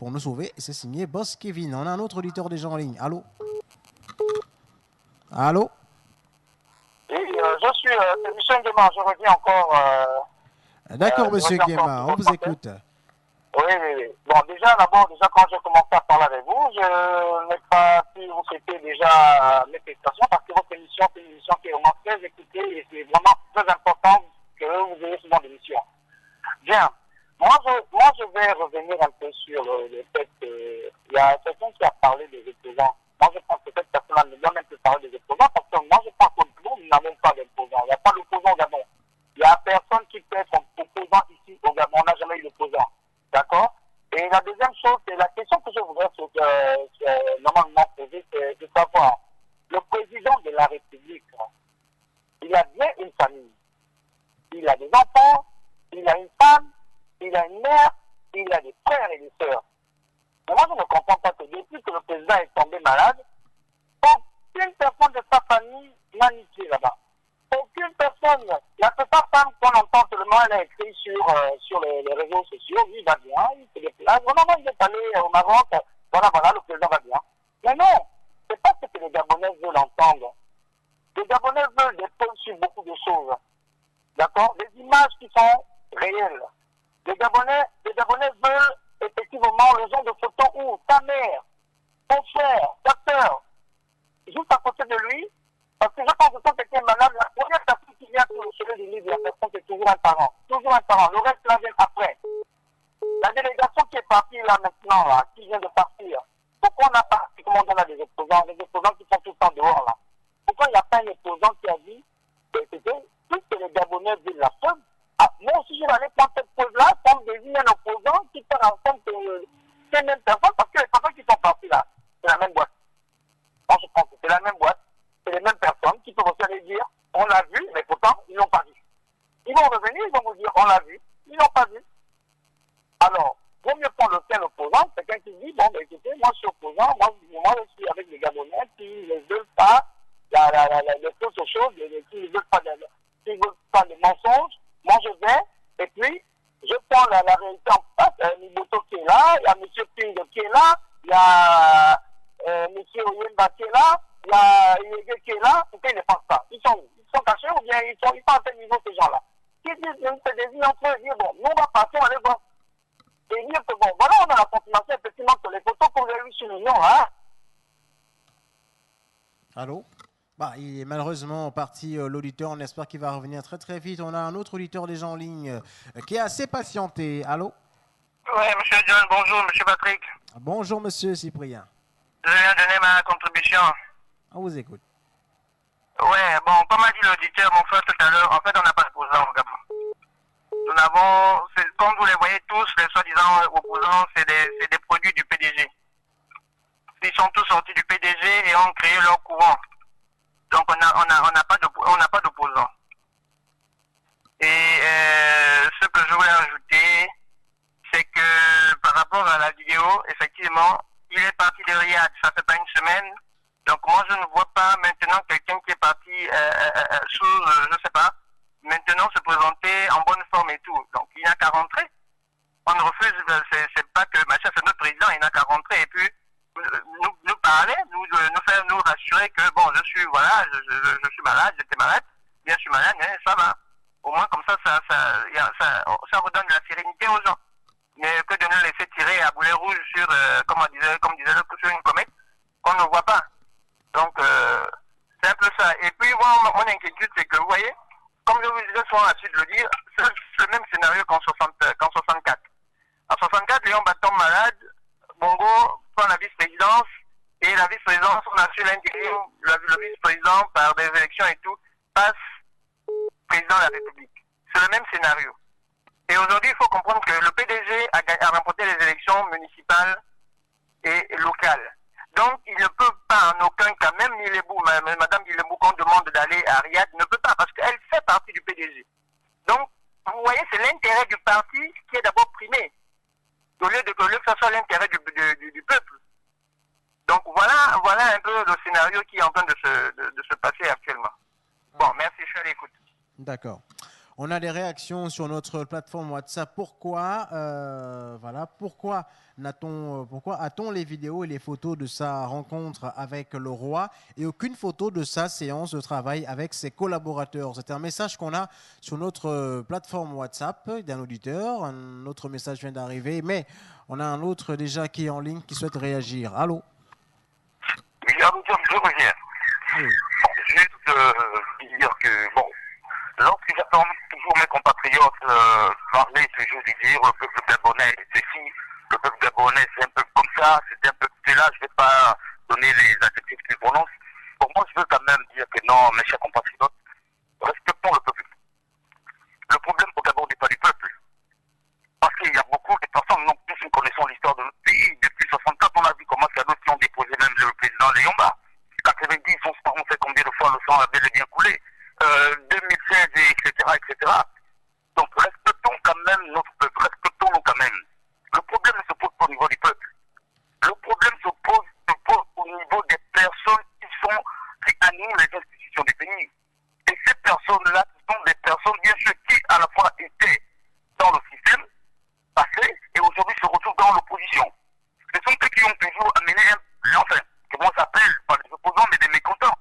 nous sauver. C'est signé Boss Kevin. On a un autre auditeur déjà en ligne. Allô? Allô? Oui, je suis Michel Guéma. Je reviens encore. D'accord, monsieur Guéma, on vous écoute. Oui. Bon, d'abord, quand j'ai commencé à parler avec vous, je n'ai pas pu vous souhaiter déjà mes félicitations parce que votre émission, c'est une émission qui est vraiment très écoutée et c'est vraiment très important que vous ayez ce genre d'émission. Bien. Moi, je vais revenir un peu sur le fait qu'il y a quelqu'un qui a parlé des opposants. Moi, je pense que cette personne-là ne doit même plus parler des opposants parce que moi, je pense qu'au Gabon, nous n'avons pas d'opposants. Il n'y a pas d'opposant au Gabon. Il n'y a personne qui peut être opposant ici au Gabon. On n'a jamais eu d'opposant. D'accord? Et la deuxième chose, c'est la question que je voudrais normalement poser, c'est de savoir, le président de la République, il a bien une famille. Il a des enfants, il a une femme, il a une mère, il a des frères et des sœurs. Mais moi, je ne comprends pas que depuis que le président est tombé malade, aucune personne de sa famille n'a niqué là-bas. Aucune personne, la seule femme qu'on entend seulement, elle a écrit sur les réseaux sociaux, oui, il va bien, il se déplace. Vraiment, il est allé au Maroc, voilà, le président va bien. Mais non, c'est pas ce que les Gabonais veulent entendre. Les Gabonais veulent des preuves sur beaucoup de choses. D'accord? Des images qui sont réelles. Les Gabonais veulent effectivement le genre de photo où ta mère, ton frère, ta soeur, juste à côté de lui, parce que je pense que quand quelqu'un est malade, la première personne qui vient sur le chevet du lit de la personne, c'est toujours un parent. Toujours un parent. Le reste, là, vient après. La délégation qui est partie là maintenant, là, qui vient de partir, pourquoi on n'a pas, comment on a des opposants qui sont tout le temps dehors là? Pourquoi il n'y a pas un opposant qui a dit, écoutez, puisque les Gabonais veulent la preuve, moi aussi, je vais aller prendre cette preuve-là, comme désigner un opposant qui fait en compte ces mêmes personnes, parce que les personnes qui sont parties là, c'est la même boîte. Moi, je pense que c'est la même boîte, c'est les mêmes personnes qui peuvent aussi aller dire, on l'a vu, mais pourtant, ils n'ont pas vu. Ils vont revenir, ils vont vous dire, on l'a vu, ils n'ont pas vu. Alors, vaut mieux prendre le opposant, quelqu'un qui dit, bon, ben, écoutez, moi, je suis opposant, moi, je suis avec les Gabonais qui ne veulent pas les fausses choses, qui ne veulent pas des mensonges. Moi, je vais, et puis, je prends la réalité en face. Il y a Niboto qui est là, il y a M. Ping qui est là, il y a M. Oyemba qui est là, il y a Yege qui est là. Pourquoi ils ne pensent pas? Ils sont cachés ou bien ils sont à tel niveau, ces gens-là? Qui disent, ils se désignent entre eux et disent, bon, nous, on va partir, on va aller voir. Et dire que, bon, voilà, on a la confirmation, effectivement, que les photos qu'on a eues sur l'Union, hein. Allô? Il est malheureusement parti l'auditeur, on espère qu'il va revenir très très vite. On a un autre auditeur déjà en ligne qui est assez patienté. Allô? Oui, monsieur John, bonjour, monsieur Patrick. Bonjour, monsieur Cyprien. Je viens donner ma contribution. On vous écoute. Ouais, bon, comme a dit l'auditeur, mon frère, tout à l'heure, en fait, on n'a pas d'opposants au Gabon. Nous avons, comme vous les voyez tous, les soi-disant opposants, c'est des produits du PDG. Ils sont tous sortis du PDG et ont créé leur courant. Donc on n'a pas d'opposants. Et ce que je voulais ajouter, c'est que par rapport à la vidéo, effectivement, il est parti de Riyad, ça fait pas une semaine. Donc moi je ne vois pas maintenant quelqu'un qui est parti sous, je sais pas, maintenant se présenter en bonne forme et tout. Donc il n'a qu'à rentrer. On refuse, c'est pas que machin, c'est notre président, il n'a qu'à rentrer et puis nous parler, nous m'assurer que, bon, je suis malade, j'étais malade, bien, je suis malade, mais ça va. Au moins, comme ça redonne de la sérénité aux gens. Mais que de nous laisser tirer à boulet rouge sur, comme disait le sur une comète, qu'on ne voit pas. Donc, c'est un peu ça. Et puis, mon inquiétude, c'est que, vous voyez, comme je vous disais souvent là-dessus de le dire, c'est le même scénario qu'en 64. En 64, Léon tombe malade, Bongo prend la vice-présidence, et la vice-présidence, on a su l'intérim, le vice-président, par des élections et tout, passe président de la République. C'est le même scénario. Et aujourd'hui, il faut comprendre que le PDG a remporté les élections municipales et locales. Donc, il ne peut pas en aucun cas, même Madame Nilebou, qu'on demande d'aller à Riyad, ne peut pas, parce qu'elle fait partie du PDG. Donc, vous voyez, c'est l'intérêt du parti qui est d'abord primé, au lieu que ce soit l'intérêt du peuple. Donc, voilà un peu le scénario qui est en train de se passer actuellement. Bon, merci, je suis à l'écoute. D'accord. On a des réactions sur notre plateforme WhatsApp. Pourquoi a-t-on les vidéos et les photos de sa rencontre avec le roi et aucune photo de sa séance de travail avec ses collaborateurs? C'est un message qu'on a sur notre plateforme WhatsApp d'un auditeur. Un autre message vient d'arriver, mais on a un autre déjà qui est en ligne qui souhaite réagir. Allô? Oui, je reviens. Oui. Juste dire que, bon, lorsque j'entends toujours mes compatriotes parler toujours du dire le peuple gabonais c'est ceci, le peuple gabonais c'est un peu comme ça, c'est un peu là, je ne vais pas donner les adjectifs qu'ils prononcent. Pour moi, je veux quand même dire que non, mes chers compatriotes, respectons le peuple. Le problème au Gabon n'est pas du peuple. Parce qu'il y a beaucoup de personnes, non plus nous connaissons l'histoire de notre pays. Depuis 64, on a vu comment c'est d'autres qui ont déposé même le président Léomba. 90, on sait combien de fois le sang a bel et bien coulé. 2016, etc. Donc respectons quand même notre peuple, respectons-nous quand même. Le problème ne se pose pas au niveau du peuple. Le problème se pose au niveau des personnes qui animent les institutions du pays. Et ces personnes-là, ce sont des personnes, bien sûr, qui à la fois étaient dans le système passé et aujourd'hui se retrouvent dans l'opposition. Ce sont eux qui ont toujours amené comment ça s'appelle, pas des opposants, mais des mécontents.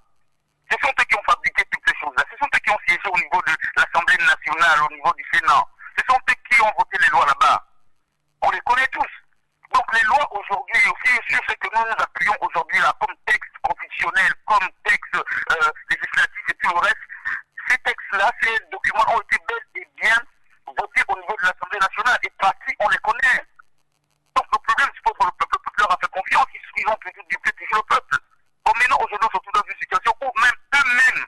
Ce sont eux qui ont fabriqué toutes ces choses-là. Ce sont eux qui ont siégé au niveau de l'Assemblée nationale, au niveau du Sénat. Ce sont eux qui ont voté les lois là-bas. On les connaît tous. Donc les lois aujourd'hui, aussi sur ce que nous appuyons aujourd'hui là, comme texte constitutionnel, comme texte législatif et tout le reste, ces textes-là, ces documents ont été bel et bien votés au niveau de l'Assemblée nationale. Et partis, on les connaît. Donc le problème se pose pour le peuple. Le peuple leur a fait confiance. Ils ont toujours dicté toujours le peuple. Bon, maintenant, aujourd'hui, on se retrouve dans une situation où même eux-mêmes,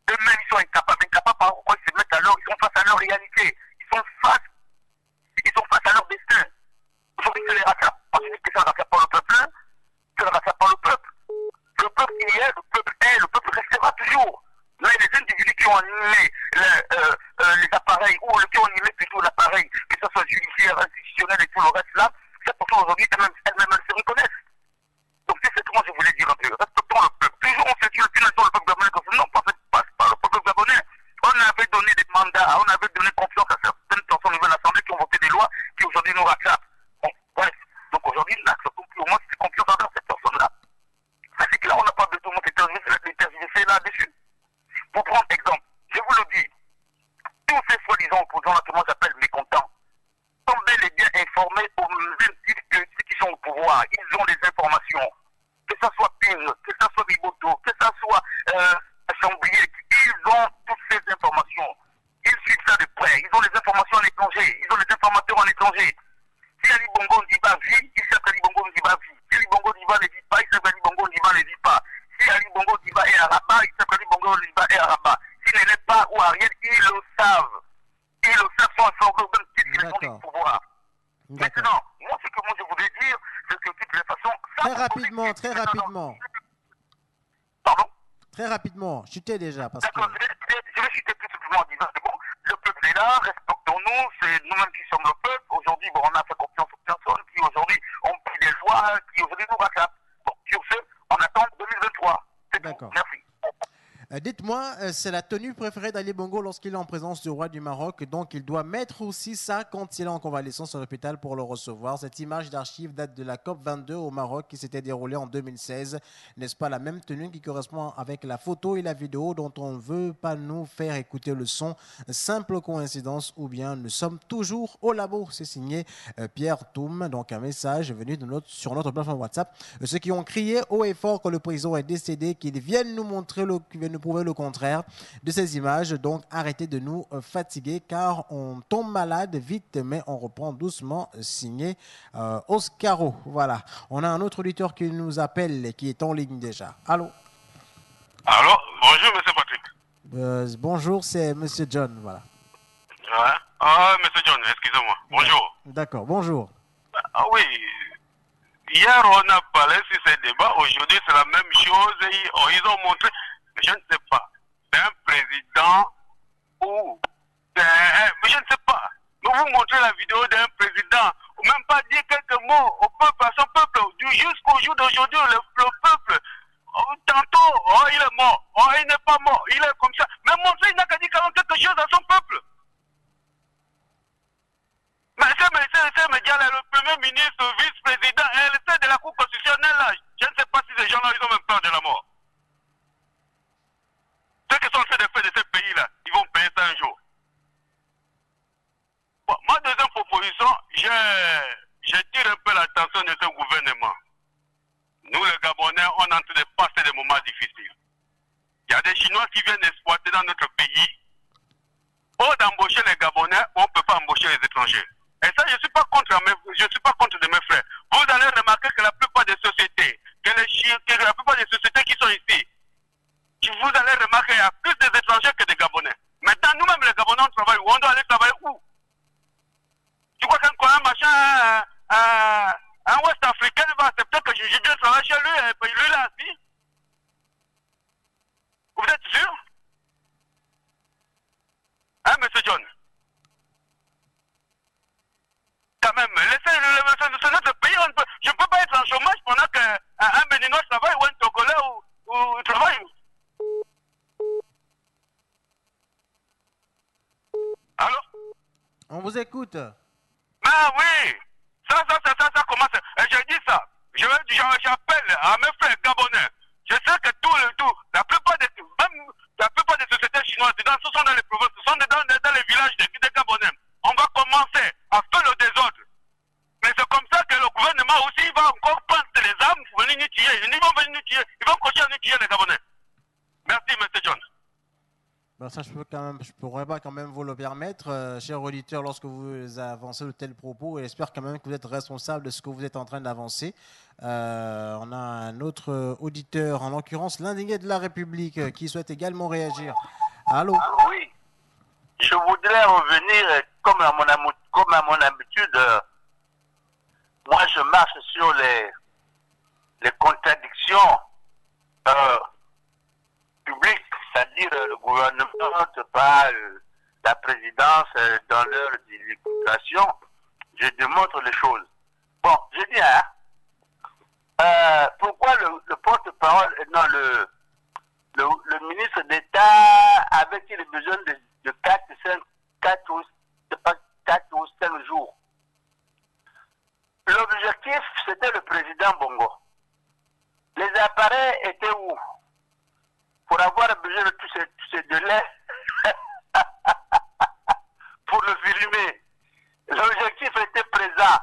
ils sont incapables par pourquoi ils se mettent ils sont face à leur réalité. Ils sont face à leur destin. Aujourd'hui, c'est les rattrapes. Ensuite, que ça ne rattrape pas le peuple, ça ne rattrape pas le peuple. Le peuple, il y est, le peuple restera toujours. Là, les individus qui ont animé les appareils, ou qui ont animé plutôt l'appareil, que ce soit judiciaire, institutionnel et tout le reste là, c'est pour ça aujourd'hui, elles-mêmes se reconnaissent. Donc c'est ce que moi je voulais dire un peu. Respectons le peuple. Toujours on fait le final sur le peuple gabonais comme non, pas le peuple gabonais. On avait donné des mandats, on avait donné confiance à certaines personnes au niveau de l'Assemblée qui ont voté des lois qui aujourd'hui nous rattrapent. Bon, bref. Donc aujourd'hui, n'acceptons plus au moins cette confiance envers cette personne-là. C'est que là, on n'a pas besoin de tergiverser là-dessus. Pour prendre exemple, je vous le dis, tous ces soi-disant opposants, là, que moi j'appelle mécontents, sont bel et bien informés au même titre que ceux qui sont au pouvoir. Ils ont des informations. Que ce soit Pine, que ce soit Biboto, que ce soit Chambrier, ils ont toutes ces informations. Ils suivent ça de près. Ils ont les informations à l'étranger. Ils ont les informateurs à l'étranger. Si Ali Bongo Ndiba vit, ils savent qu'Ali Bongo Ndiba vit. Si Ali Bongo Ndiba ne vit pas, ils savent qu'Ali Bongo Ndiba ne vit pas. Si Ali Bongo Ndiba est à Rabat, ils savent qu'Ali Bongo Ndiba est à Rabat. S'il ne l'est pas ou à rien, ils le savent. Ils le savent sans informer au même titre qu'ils ont du pouvoir. Maintenant, moi, ce que moi je voulais dire, c'est que de toutes les façons... Très rapidement. Pardon? Très rapidement, chutez déjà. D'accord, je vais chuter tout simplement en disant, c'est bon, le peuple est là, respectons-nous, c'est nous-mêmes qui sommes le peuple. Aujourd'hui, bon, on a fait confiance aux personnes qui aujourd'hui ont pris des lois, qui aujourd'hui nous rattrapent. Bon, sur ce, on attend 2023. C'est tout. Merci. Dites-moi, c'est la tenue préférée d'Ali Bongo lorsqu'il est en présence du roi du Maroc. Donc, il doit mettre aussi ça quand il est en convalescence à l'hôpital pour le recevoir. Cette image d'archive date de la COP 22 au Maroc qui s'était déroulée en 2016. N'est-ce pas la même tenue qui correspond avec la photo et la vidéo dont on ne veut pas nous faire écouter le son? Simple coïncidence ou bien nous sommes toujours au labo? C'est signé Pierre Toum. Donc, un message venu sur notre plateforme WhatsApp. Ceux qui ont crié haut et fort que le président est décédé, qu'ils viennent nous montrer, qu'ils viennent nous prouver le contraire de ces images. Donc, arrêtez de nous fatiguer car on tombe malade vite, mais on reprend doucement. Signé Oscaro. Voilà. On a un autre auditeur qui nous appelle et qui est en ligne déjà. Allô? Allô? Bonjour, monsieur Patrick. Bonjour, c'est monsieur John. Voilà. Ouais. Ah, monsieur John, excusez-moi. Bonjour. D'accord, bonjour. Ah oui. Hier, on a parlé sur ces débats. Aujourd'hui, c'est la même chose. Ils ont montré, je ne sais pas, c'est un président ou mais je ne sais pas. Mais vous montrez la vidéo d'un président, ou même pas dire quelques mots au peuple, à son peuple, jusqu'au jour d'aujourd'hui, le peuple, tantôt, oh, il est mort, oh, il n'est pas mort, il est comme ça. Mais montrer, il n'a qu'à dire quelque chose à son peuple. Mais ces médias-là, le premier ministre, le vice-président, et le chef de la Cour constitutionnelle, là, je ne sais pas si ces gens-là, ils ont même peur de la mort. Ceux qui sont en train de faire de ces pays-là, ils vont payer ça un jour. Bon, ma deuxième proposition, je tire un peu l'attention de ce gouvernement. Nous, les Gabonais, on est en train de passer des moments difficiles. Il y a des Chinois qui viennent exploiter dans notre pays. Au d'embaucher les Gabonais, on ne peut pas embaucher les étrangers. Et ça, je ne suis pas contre de mes frères. Vous allez remarquer que la plupart des sociétés, que la plupart des sociétés qui sont ici, vous allez remarquer qu'il y a plus d'étrangers que des Gabonais. Maintenant, nous-mêmes, les Gabonais, on travaille où? On doit aller travailler où? Tu crois qu'un Coréen, machin, un Ouest africain va accepter que je vienne travailler chez lui et puis lui là assis? Vous êtes sûr? Hein, monsieur John? Quand même, c'est notre pays, je ne peux pas être en chômage pendant qu'un Béninois travaille ou un Togolais ou travaille. Allô? On vous écoute. Ah oui, ça commence. Et je dis ça. J'appelle à mes frères gabonais. Je sais que la plupart des sociétés chinoises, ce sont dans les provinces, ce sont dans les villages des Gabonais. On va commencer à faire le désordre. Mais c'est comme ça que le gouvernement aussi va encore prendre les armes pour venir nous tuer. Ils vont venir nous tuer. Ils vont continuer à nous tuer les Gabonais. Merci, M. John. Ben ça, je pourrais pas quand même vous le permettre, cher auditeur, lorsque vous avancez de tels propos. Et j'espère quand même que vous êtes responsable de ce que vous êtes en train d'avancer. On a un autre auditeur, en l'occurrence l'indigné de la République, qui souhaite également réagir. Allô? Oui. Je voudrais revenir, comme à mon habitude, moi je marche sur les contradictions publiques, c'est-à-dire le gouvernement pas la présidence dans leur délibération. Je démontre les choses. Bon, je dis, pourquoi le porte-parole, non, le ministre d'État avait-il besoin de 4 ou 5 jours? L'objectif, c'était le président Bongo. Les appareils étaient où? Pour avoir besoin de tous ces délais pour le filmer. L'objectif était présent.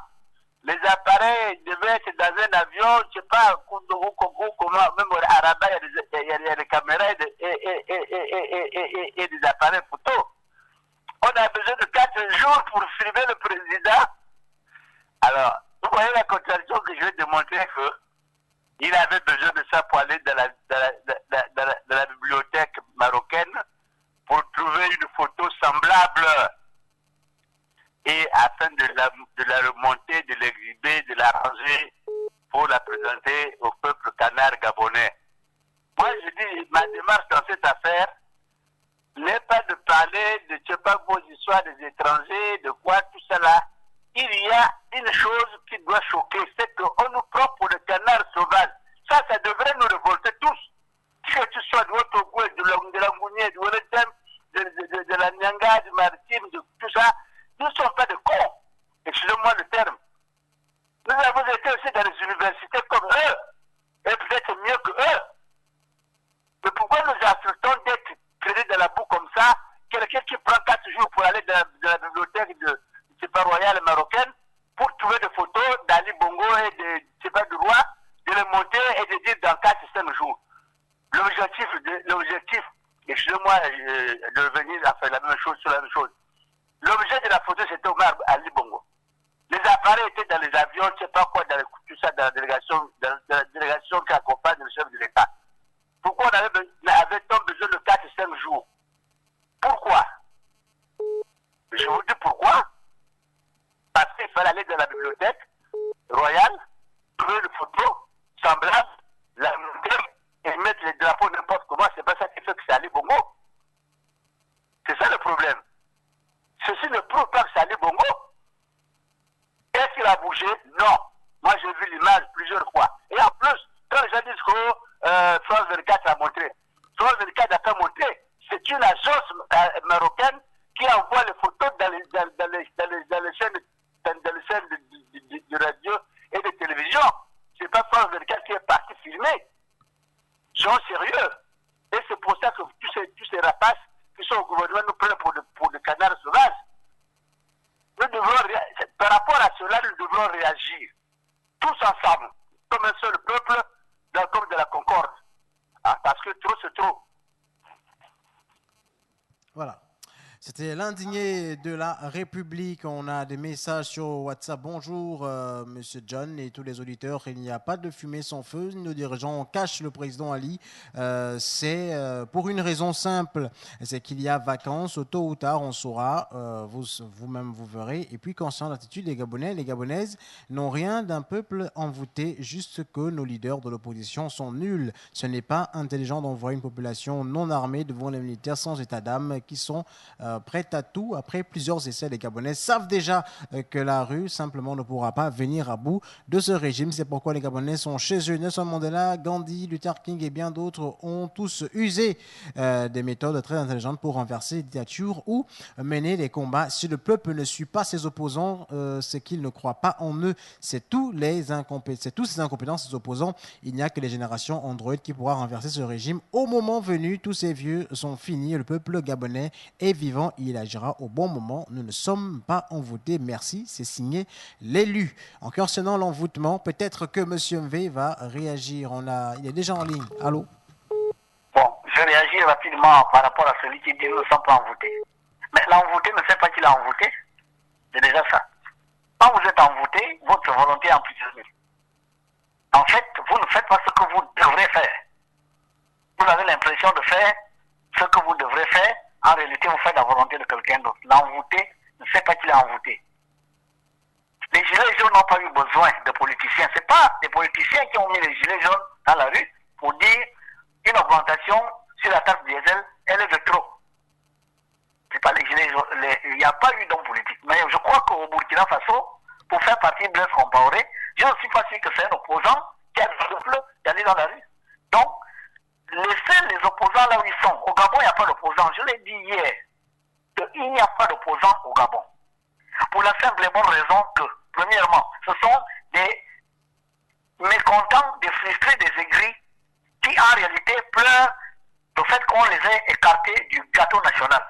Les appareils devaient être dans un avion, je ne sais pas, comment, même à Rabat, il y a des caméras et des appareils photo. On a besoin de 4 jours pour filmer le président. Alors, vous voyez la contradiction que je vais démontrer qu'il avait besoin de ça pour aller dans la bibliothèque marocaine pour trouver une photo semblable et afin de la remonter, de l'exhiber, de la ranger pour la présenter au peuple canard gabonais. Moi, je dis, ma démarche dans cette affaire n'est pas de parler de, je sais pas, vos histoires des étrangers, de quoi, tout ça là. Il y a une chose qui doit choquer, c'est qu'on nous prend pour le canard sauvage. Ça devrait nous révolter tous. Que tu sois de votre goût, de tout ça. Nous ne sommes pas de cons. Excusez-moi le terme. Nous avons été aussi dans les universités comme eux. Et peut-être mieux que eux. Mais pourquoi nous acceptons d'être traînés dans la boue comme ça? Quelqu'un qui prend 4 jours pour aller dans la bibliothèque de royale marocaine pour trouver des photos d'Ali Bongo et du roi, de les monter et de dire dans 4-5 jours. L'objectif, excusez-moi de revenir à faire la même chose sur la même chose. L'objet de la photo, c'était Omar Ali Bongo. Les appareils étaient dans les avions, je ne sais pas quoi, tout ça dans la délégation qui accompagne le chef de l'État. Pourquoi avait-on besoin de 4-5 jours? Pourquoi? Je vous dis pourquoi. Parce qu'il fallait aller dans la bibliothèque royale, trouver une photo semblable, la monter et mettre les drapeaux n'importe comment. C'est pas ça qui fait que c'est Ali Bongo. C'est ça le problème. Ceci ne prouve pas que c'est Ali Bongo. Est-ce qu'il a bougé? Non. Moi, j'ai vu l'image plusieurs fois. Et en plus, quand j'ai dit que France 24 a montré, France 24 n'a pas montré. C'est une agence marocaine qui envoie les photos dans les chaînes de radio et de télévision. C'est pas France 24 qui est parti filmer. Ils sont sérieux. Et c'est pour ça que tous ces rapaces qui sont au gouvernement nous prennent pour des canards sauvages. Nous devrons, par rapport à cela, nous devrons réagir. Tous ensemble, comme un seul peuple, comme de la concorde. Hein, parce que trop, c'est trop. Voilà. C'était l'indigné de la République. On a des messages sur WhatsApp. Bonjour, Monsieur John et tous les auditeurs. Il n'y a pas de fumée sans feu. Nos dirigeants cachent le président Ali. C'est pour une raison simple. C'est qu'il y a vacances. Tôt ou tard, on saura. Vous-même, vous verrez. Et puis, concernant l'attitude des Gabonais, les Gabonaises n'ont rien d'un peuple envoûté, juste que nos leaders de l'opposition sont nuls. Ce n'est pas intelligent d'envoyer une population non armée devant les militaires sans état d'âme qui sont prête à tout. Après plusieurs essais, les Gabonais savent déjà que la rue simplement ne pourra pas venir à bout de ce régime. C'est pourquoi les Gabonais sont chez eux. Nelson Mandela, Gandhi, Luther King et bien d'autres ont tous usé des méthodes très intelligentes pour renverser les dictatures ou mener des combats. Si le peuple ne suit pas ses opposants, c'est qu'il ne croit pas en eux. C'est tous ces incompétents, ces opposants. Il n'y a que les générations Android qui pourra renverser ce régime. Au moment venu, tous ces vieux sont finis. Le peuple gabonais est vivant. Il agira au bon moment. Nous ne sommes pas envoûtés. Merci. C'est signé l'élu. En concernant l'envoûtement, peut-être que M. MV va réagir. Il est déjà en ligne. Allô? Bon, je réagis rapidement par rapport à celui qui dit nous ne sommes pas envoûtés. Mais l'envoûté ne sait pas qu'il a envoûté. C'est déjà ça. Quand vous êtes envoûté, votre volonté est emprisonnée. En fait, vous ne faites pas ce que vous devrez faire. Vous avez l'impression de faire ce que vous devrez faire. En réalité, vous faites la volonté de quelqu'un d'autre. L'envoûté ne sait pas qu'il est envoûté. Les gilets jaunes n'ont pas eu besoin de politiciens. Ce n'est pas des politiciens qui ont mis les gilets jaunes dans la rue pour dire une augmentation sur la taxe diesel, elle est de trop. C'est pas les gilets jaunes. Il n'y a pas eu d'homme politique. Mais je crois qu'au Burkina Faso, pour faire partie de Blaise Compaoré, je ne suis pas sûr que c'est un opposant qui a le peuple d'aller dans la rue. Donc, laissez les opposants là où ils sont. Au Gabon, il n'y a pas d'opposants. Je l'ai dit hier, qu'il n'y a pas d'opposants au Gabon. Pour la simple et bonne raison que, premièrement, ce sont des mécontents, des frustrés, des aigris, qui en réalité pleurent le fait qu'on les ait écartés du gâteau national.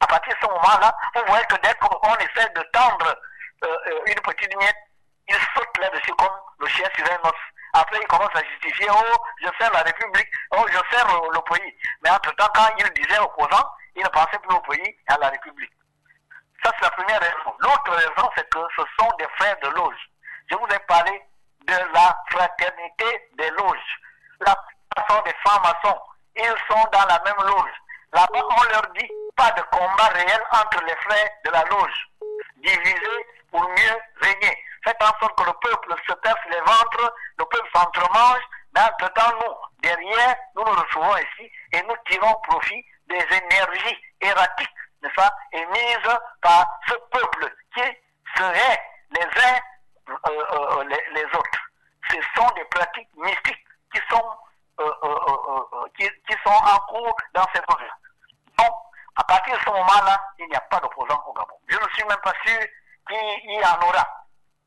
À partir de ce moment-là, vous voyez que dès qu'on essaie de tendre une petite miette, ils sautent là-dessus comme le chien sur un os. Après, ils commencent à justifier, oh, je sers la République, oh, je sers le pays. Mais entre-temps, quand ils disaient opposants, ils ne pensaient plus au pays et à la République. Ça, c'est la première raison. L'autre raison, c'est que ce sont des frères de loge. Je vous ai parlé de la fraternité des loges. La sont des francs-maçons. Ils sont dans la même loge. Là-bas, on leur dit pas de combat réel entre les frères de la loge. Divisés pour mieux régner. Faites en sorte que le peuple se perce les ventres, le peuple s'entremange, mais entre-temps, nous, derrière, nous nous retrouvons ici et nous tirons profit des énergies erratiques, n'est-ce pas, émises par ce peuple qui serait les uns les autres. Ce sont des pratiques mystiques qui sont en cours dans cette zone. Donc, à partir de ce moment-là, il n'y a pas d'opposants au Gabon. suis même pas sûr qu'il y en aura.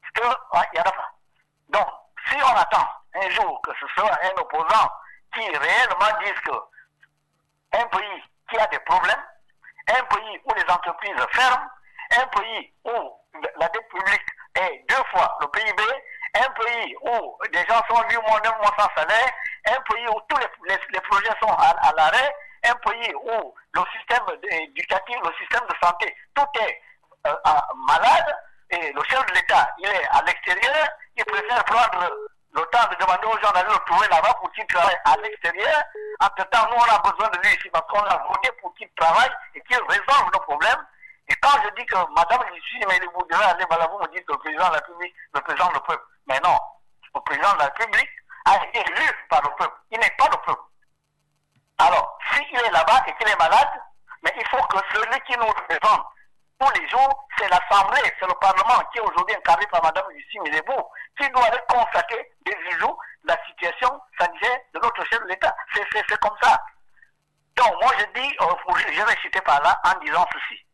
Parce qu'il n'y en a pas. Donc, si on attend un jour que ce soit un opposant qui réellement dise que un pays qui a des problèmes, un pays où les entreprises ferment, un pays où la dette publique est 2 fois le PIB, un pays où des gens sont 8 mois, 9 mois sans salaire, un pays où tous les projets sont à l'arrêt, un pays où le système éducatif, le système de santé, tout est malade, et le chef de l'État, il est à l'extérieur, il préfère prendre le temps de demander aux gens d'aller le trouver là-bas pour qu'il travaille à l'extérieur. Entre-temps, nous, on a besoin de lui ici parce qu'on a voté pour qu'il travaille et qu'il résolve nos problèmes. Et quand je dis que madame, je suis, mais vous devez aller, voilà, vous me dites que le président de la République représente le peuple. Mais non, le président de la République a été élu par le peuple. Il n'est pas le peuple. Alors, s'il est là-bas et qu'il est malade, mais il faut que celui qui nous représente tous les jours, c'est l'Assemblée, c'est le Parlement qui est aujourd'hui incarné par madame Lucie Milébou, qui doit aller constater des bijoux la situation sanitaire de notre chef de l'État. C'est comme ça. Donc, moi, je dis, je vais citer par là en disant ceci.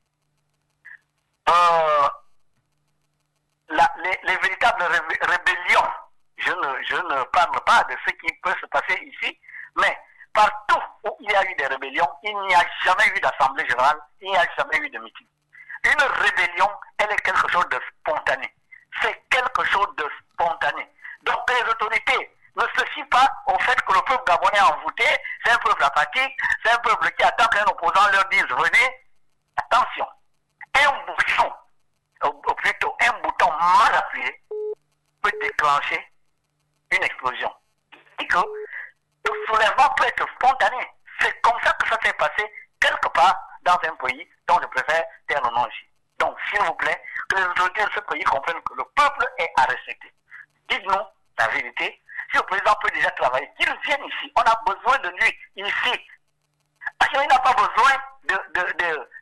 Les véritables rébellions, je ne parle pas de ce qui peut se passer ici, mais partout où il y a eu des rébellions, il n'y a jamais eu d'assemblée générale, il n'y a jamais eu de meeting. Une rébellion, elle est quelque chose de spontané. C'est quelque chose de spontané. Donc les autorités ne se fient pas au fait que le peuple gabonais a envoûté, c'est un peuple apathique, c'est un peuple qui attend qu'un opposant leur dise venez. Attention, un bouton mal appuyé peut déclencher une explosion. Et que le soulèvement peut être spontané. C'est comme ça que ça s'est passé quelque part dans un pays dont je préfère taire le nom ici. Donc, s'il vous plaît, que les autorités de ce pays comprennent que le peuple est à respecter. Dites-nous la vérité. Si le président peut déjà travailler, qu'il vienne ici. On a besoin de lui ici. Parce qu'il n'a pas besoin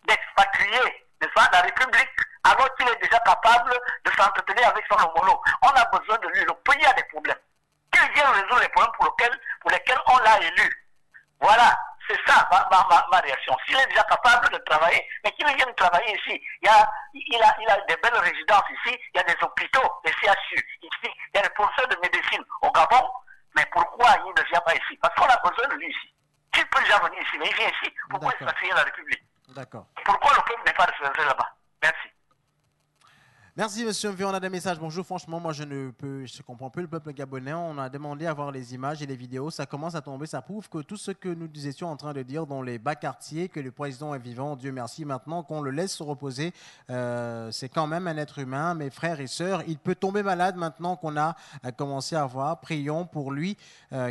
d'expatrier la République alors qu'il est déjà capable de s'entretenir avec son homologue. On a besoin de lui. Le pays a des problèmes. Qu'il vienne résoudre les problèmes pour lesquels on l'a élu. Voilà. C'est ça ma réaction. S'il est déjà capable de travailler, mais qu'il vienne travailler ici. Il a des belles résidences ici, il y a des hôpitaux, des CHU ici, il y a des professeurs de médecine au Gabon, mais pourquoi il ne vient pas ici? Parce qu'on a besoin de lui ici. S'il peut déjà venir ici, mais il vient ici, pourquoi expatrier la République? D'accord. Pourquoi le peuple n'est pas représenté là-bas? Merci. Merci, monsieur Mvé. On a des messages. Bonjour. Franchement, moi, je comprends plus le peuple gabonais. On a demandé à voir les images et les vidéos. Ça commence à tomber. Ça prouve que tout ce que nous étions en train de dire dans les bas quartiers, que le président est vivant, Dieu merci. Maintenant qu'on le laisse se reposer, c'est quand même un être humain, mes frères et sœurs. Il peut tomber malade maintenant qu'on a commencé à voir. Prions pour lui,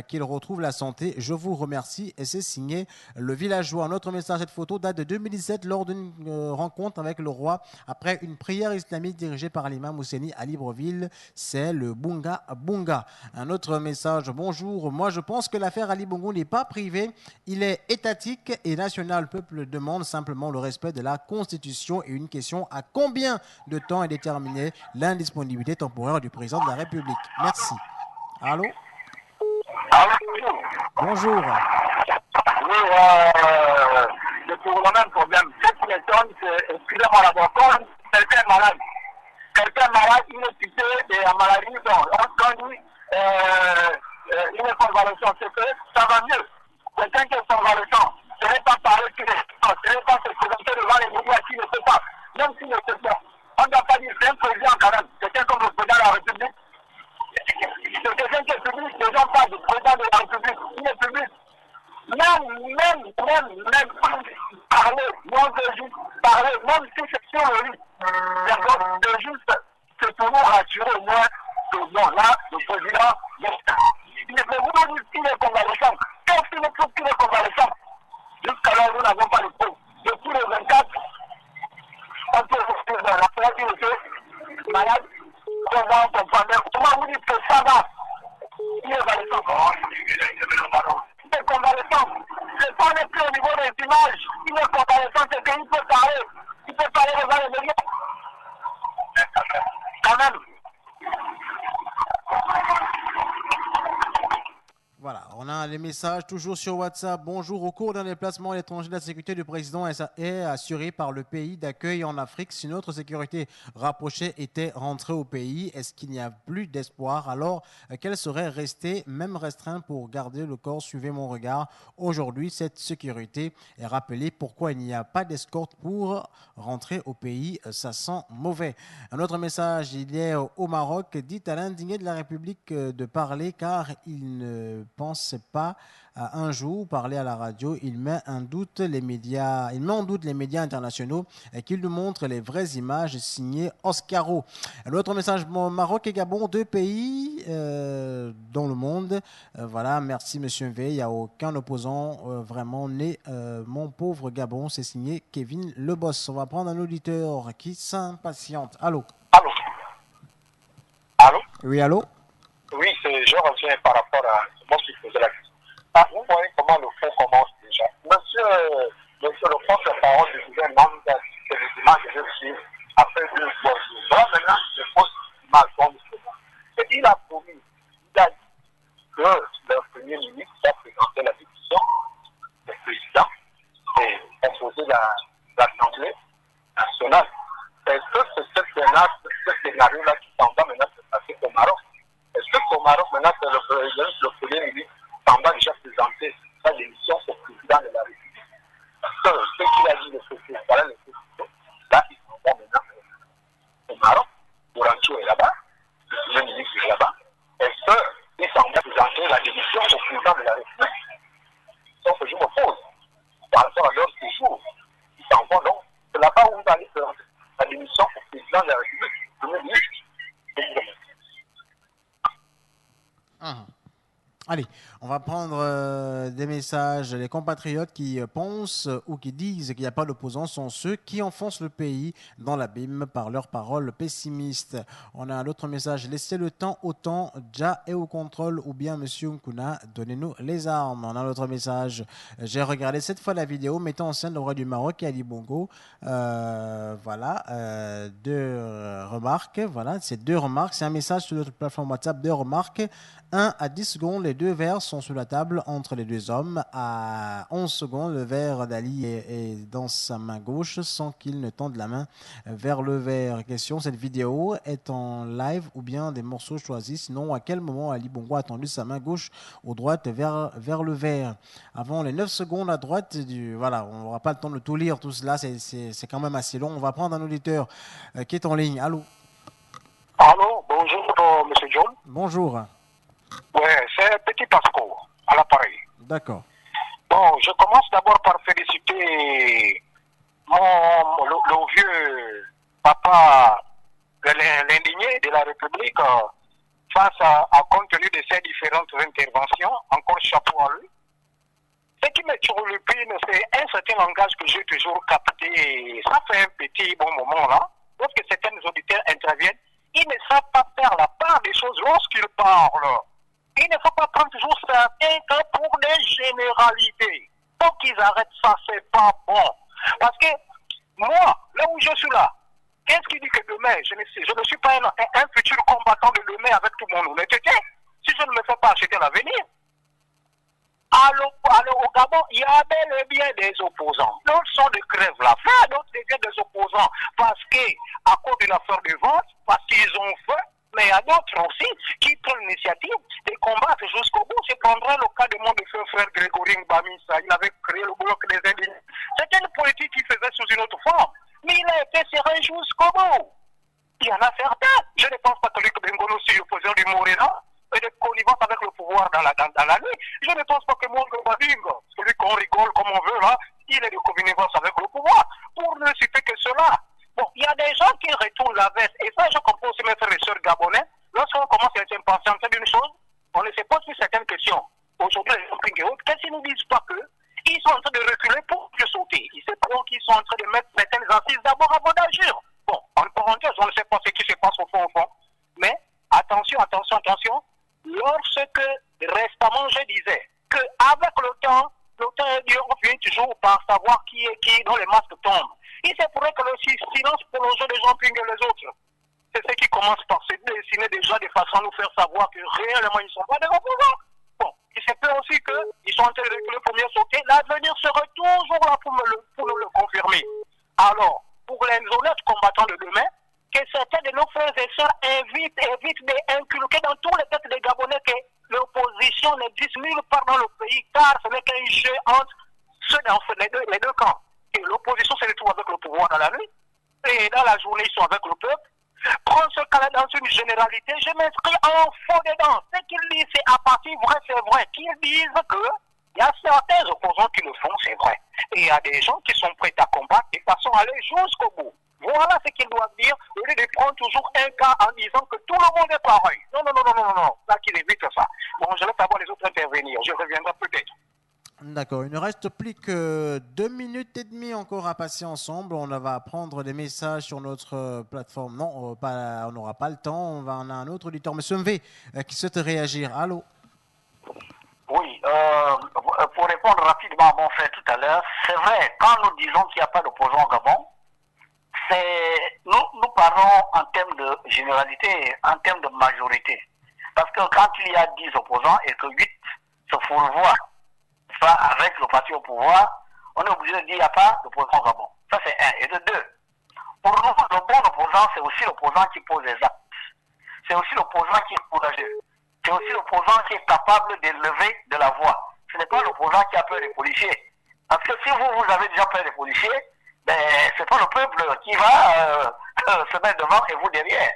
qu'il retrouve la santé. Je vous remercie. Et c'est signé le villageois. Notre message, cette photo date de 2017 lors d'une rencontre avec le roi après une prière islamique dirigé par l'imam Ouseni à Libreville, c'est le Bunga Bunga. Un autre message, bonjour, moi je pense que l'affaire Ali Bongo n'est pas privée, il est étatique et national. Le peuple demande simplement le respect de la Constitution et une question, à combien de temps est déterminée l'indisponibilité temporaire du président de la République? Merci. Allô? Bonjour. Oui, c'est pour le même problème. Cette personne, excusez-moi d'abord, quand quelqu'un est malade, il est fixé de la maladie, on dit il est convalescent, c'est que ça va mieux. Quelqu'un qui est convalescent, ce n'est pas parler qui ce n'est pas se présenter devant les médias qui ne sait pas. Même s'il ne sait pas, on ne doit pas dire c'est un président quand même, quelqu'un comme le président de la République. C'est quelqu'un qui est public, les gens parlent du président de la République, il est public. Même parler, moi je juste parler, même si c'est sur le lit, de juste, c'est pour nous rassurer au moins que non, là, le président, il est vous qu'il est convalescent. Qu'est-ce qu'il est prouve qu'il est convalescent? Jusqu'alors, nous n'avons pas de preuve. Depuis le 24, on peut vous dire la fois qu'il était malade, on va en comprendre. Comment vous dites que ça va? Il est convalescent. Il est convalescent. C'est pas n'est plus au niveau des images. Il est convalescent, c'est qu'il peut parler. Il peut parler devant les médias. Quand même. Voilà, on a Voilà, les messages toujours sur WhatsApp. Bonjour, au cours d'un déplacement à l'étranger, la sécurité du président est assurée par le pays d'accueil en Afrique. Si notre sécurité rapprochée était rentrée au pays, est-ce qu'il n'y a plus d'espoir? Alors, qu'elle serait restée, même restreinte, pour garder le corps? Suivez mon regard. Aujourd'hui, cette sécurité est rappelée. Pourquoi il n'y a pas d'escorte pour rentrer au pays? Ça sent mauvais. Un autre message, il est au Maroc. Dites à l'indigné de la République de parler, car il ne pense pas à un jour parler à la radio. Il met en doute les médias internationaux et qu'il nous montre les vraies images signées Oscaro. Un autre message, Maroc et Gabon, deux pays dans le monde. Voilà, merci Monsieur V. Il n'y a aucun opposant vraiment né. Mon pauvre Gabon, c'est signé Kevin Leboss. On va prendre un auditeur qui s'impatiente. Allô? Allô? Allô? Oui, allô? Oui, je reviens par rapport à moi qui posais la question. Ah, vous voyez comment le fond commence déjà. Monsieur le porte-parole du gouvernement, c'est les images que je suis après 2 jours. Voilà, maintenant, je pose l'image dans le second. Et il a promis, il a dit que le Premier ministre va présenter la décision du président et composer l'Assemblée nationale. Est-ce que c'est ce scénario-là qui s'en va maintenant se passer au Maroc? Est-ce qu'au Maroc, maintenant, c'est le Premier ministre s'en va déjà présenter sa démission au président de la République? Parce que ce qu'il a dit, le président, voilà le président, là, ils s'en vont maintenant au Maroc. Ourancho est là-bas, le Premier ministre est là-bas. Est-ce qu'il s'en va présenter la démission au président de la République? C'est ce que je me pose. Par rapport à leur séjour, ils s'en vont donc. C'est là-bas où vous allez présenter la démission au président de la République, le Premier ministre. Allez, on va prendre des messages. Les compatriotes qui pensent ou qui disent qu'il n'y a pas d'opposants sont ceux qui enfoncent le pays dans l'abîme par leurs paroles pessimistes. On a un autre message. Laissez le temps au temps. Dja est au contrôle, ou bien Monsieur Nkuna, donnez-nous les armes. On a un autre message. J'ai regardé cette fois la vidéo mettant en scène le roi du Maroc et Ali Bongo. Voilà, 2 remarques. Voilà, c'est 2 remarques. C'est un message sur notre plateforme WhatsApp. 2 remarques. 1 à 10 secondes, les 2 verres sont sur la table entre les 2 hommes. À 11 secondes, le verre d'Ali est dans sa main gauche sans qu'il ne tende la main vers le verre. Question, cette vidéo est en live ou bien des morceaux choisis? Sinon, à quel moment Ali Bongo a tendu sa main gauche ou droite vers le verre? Avant les 9 secondes à droite, voilà, on n'aura pas le temps de tout lire, tout cela, c'est quand même assez long. On va prendre un auditeur qui est en ligne. Allô? Allô, bonjour, Monsieur John. Bonjour. Ouais, c'est Petit Pasco à l'appareil. D'accord. Bon, je commence d'abord par féliciter le vieux papa, l'indigné de la République, compte tenu de ses différentes interventions. Encore chapeau à lui. Ce qui me turlupine, c'est un certain langage que j'ai toujours capté. Ça fait un petit bon moment là. Lorsque certains auditeurs interviennent, ils ne savent pas faire la part des choses lorsqu'ils parlent. Il ne faut pas prendre toujours certains cas pour des généralités. Tant qu'ils arrêtent ça, c'est pas bon. Parce que moi, là où je suis là, qu'est-ce qui dit que demain, je ne suis pas un futur combattant de demain avec tout mon honnêteté. Si je ne me fais pas acheter l'avenir, au Gabon, il y a bel et bien des opposants. D'autres sont de crève la faim, d'autres deviennent des opposants parce qu'à cause d'une affaire de vente, parce qu'ils ont faim. Mais il y a d'autres aussi qui prennent l'initiative de combattre jusqu'au bout. Je prendrai le cas de mon défunt frère Grégory Mbamisa. Il avait créé le bloc des indignés. C'était une politique qu'il faisait sous une autre forme. Mais il a été serré jusqu'au bout. Il y en a certains. Je ne pense pas que Luc Bengono, si l'opposant du Morena, est de connivence avec le pouvoir dans la nuit. Je ne pense pas que Mongo Badingo, celui qu'on rigole comme on veut là, il est de connivence avec le pouvoir. Pour ne citer que cela. Bon, il y a des gens qui retournent la veste. Et ça, je comprends aussi mes frères et sœurs gabonais. Lorsqu'on commence à s'impatienter d'une chose, on ne se pose plus certaines questions. Aujourd'hui, les shopping et autres, qu'est-ce qu'ils nous disent pas qu'ils sont en train de reculer pour mieux sauter? Ils se prennent qu'ils sont en train de mettre certaines assises d'abord avant d'agir. Bon, en parenthèse, on ne sait pas ce qui se passe au fond. Mais attention. Lorsque récemment je disais qu'avec le temps on finit toujours par savoir qui est qui dont les masques tombent. Il se pourrait que le silence prolonge les gens plus que les autres. C'est ce qui commence par se dessiner déjà de façon à nous faire savoir que réellement ils ne sont pas des opposants. Bon, c'est peu aussi qu'ils sont en train de que le premier sauté. L'avenir serait toujours là pour nous le confirmer. Alors, pour les honnêtes combattants de demain, que certains de nos frères et sœurs évitent d'inculquer dans tous les têtes des Gabonais que l'opposition n'existe nulle part dans le pays, car ce n'est qu'un jeu entre les deux camps. Et l'opposition se retrouve avec le pouvoir dans la nuit, et dans la journée, ils sont avec le peuple. Prends ce cas-là dans une généralité, je m'inscris en faux dedans. Ce qu'ils disent, c'est à partir vrai, c'est vrai. Qu'ils disent qu'il y a certains opposants qui le font, c'est vrai. Et il y a des gens qui sont prêts à combattre de façon à aller jusqu'au bout. Voilà ce qu'ils doivent dire, au lieu de prendre toujours un cas en disant que tout le monde est pareil. Non. Là, qu'ils évitent ça. Bon, je laisse d'abord les autres intervenir. Je reviendrai peut-être. D'accord, il ne reste plus que 2 minutes et demie encore à passer ensemble. On va prendre des messages sur notre plateforme. Non, on n'aura pas le temps. On a un autre auditeur. Monsieur MV qui souhaite réagir. Allô? Oui, pour répondre rapidement à mon frère tout à l'heure, c'est vrai, quand nous disons qu'il n'y a pas d'opposants au Gabon, nous parlons en termes de généralité, en termes de majorité. Parce que quand il y a 10 opposants et que 8 se fourvoient avec le parti au pouvoir, on est obligé de dire qu'il n'y a pas d'opposant au Gabon. Ça, c'est un. Et de deux, pour nous, le bon opposant, c'est aussi l'opposant qui pose les actes. C'est aussi l'opposant qui est courageux. C'est aussi l'opposant qui est capable d'élever de la voix. Ce n'est pas l'opposant qui a peur des policiers. Parce que si vous avez déjà peur des policiers, ben, c'est pas le peuple qui va se mettre devant et vous derrière.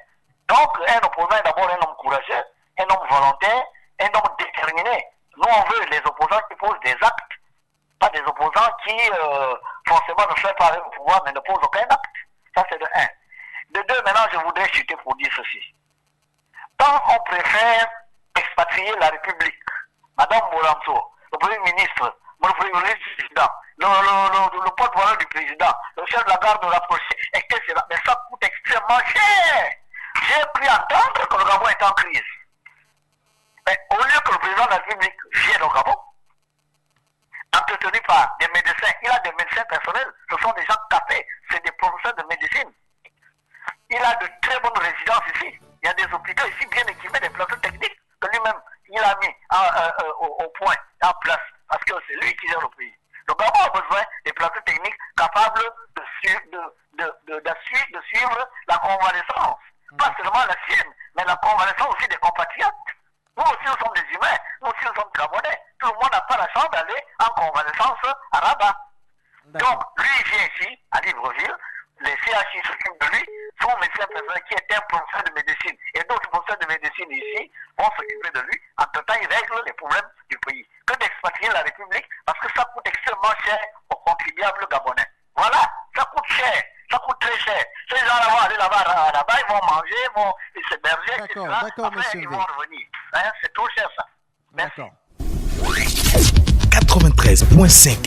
Donc, un opposant est d'abord un homme courageux, un homme volontaire, un homme déterminé. Nous, on veut les opposants qui posent des actes, pas des opposants qui, forcément, ne font pas avec le pouvoir, mais ne posent aucun acte. Ça, c'est de un. De deux, maintenant, je voudrais chuter pour dire ceci. Tant on préfère expatrier la République, Madame Moranto, le Premier ministre, le Premier président, le porte-parole du président, le chef de la garde rapproché, etc. Mais ça coûte extrêmement cher. J'ai cru entendre que le Gabon est en crise. Mais au lieu que le président de la République vienne au Gabon, entretenu par des médecins, il a des médecins personnels, ce sont des gens capés, c'est des professeurs de médecine. Il a de très bonnes résidences ici. Il y a des hôpitaux ici bien équipés, des plateaux techniques que lui-même, il a mis au point, en place, parce que c'est lui qui gère le pays. Le Gabon a besoin des plateaux techniques capables de suivre la convalescence. Pas seulement la sienne, mais la convalescence aussi des compatriotes. Nous aussi, nous sommes des humains. Nous aussi, nous sommes Gabonais. Tout le monde n'a pas la chance d'aller en convalescence à Rabat. Donc, lui, il vient ici, à Libreville. Les CHI s'occupent de lui. Son médecin personnel, qui est un professeur de médecine, et d'autres professeurs de médecine ici, vont s'occuper de lui. Entre-temps, il règle les problèmes du pays. Que d'expatrier la République, parce que ça coûte extrêmement cher aux contribuables gabonais. Voilà, ça coûte cher. Ça coûte très cher. Ces gens-là vont aller là-bas, ils vont manger, ils vont s'héberger, etc. D'accord, après, monsieur ils vont revenir. Hein, c'est trop cher, ça. Merci. D'accord. 93.5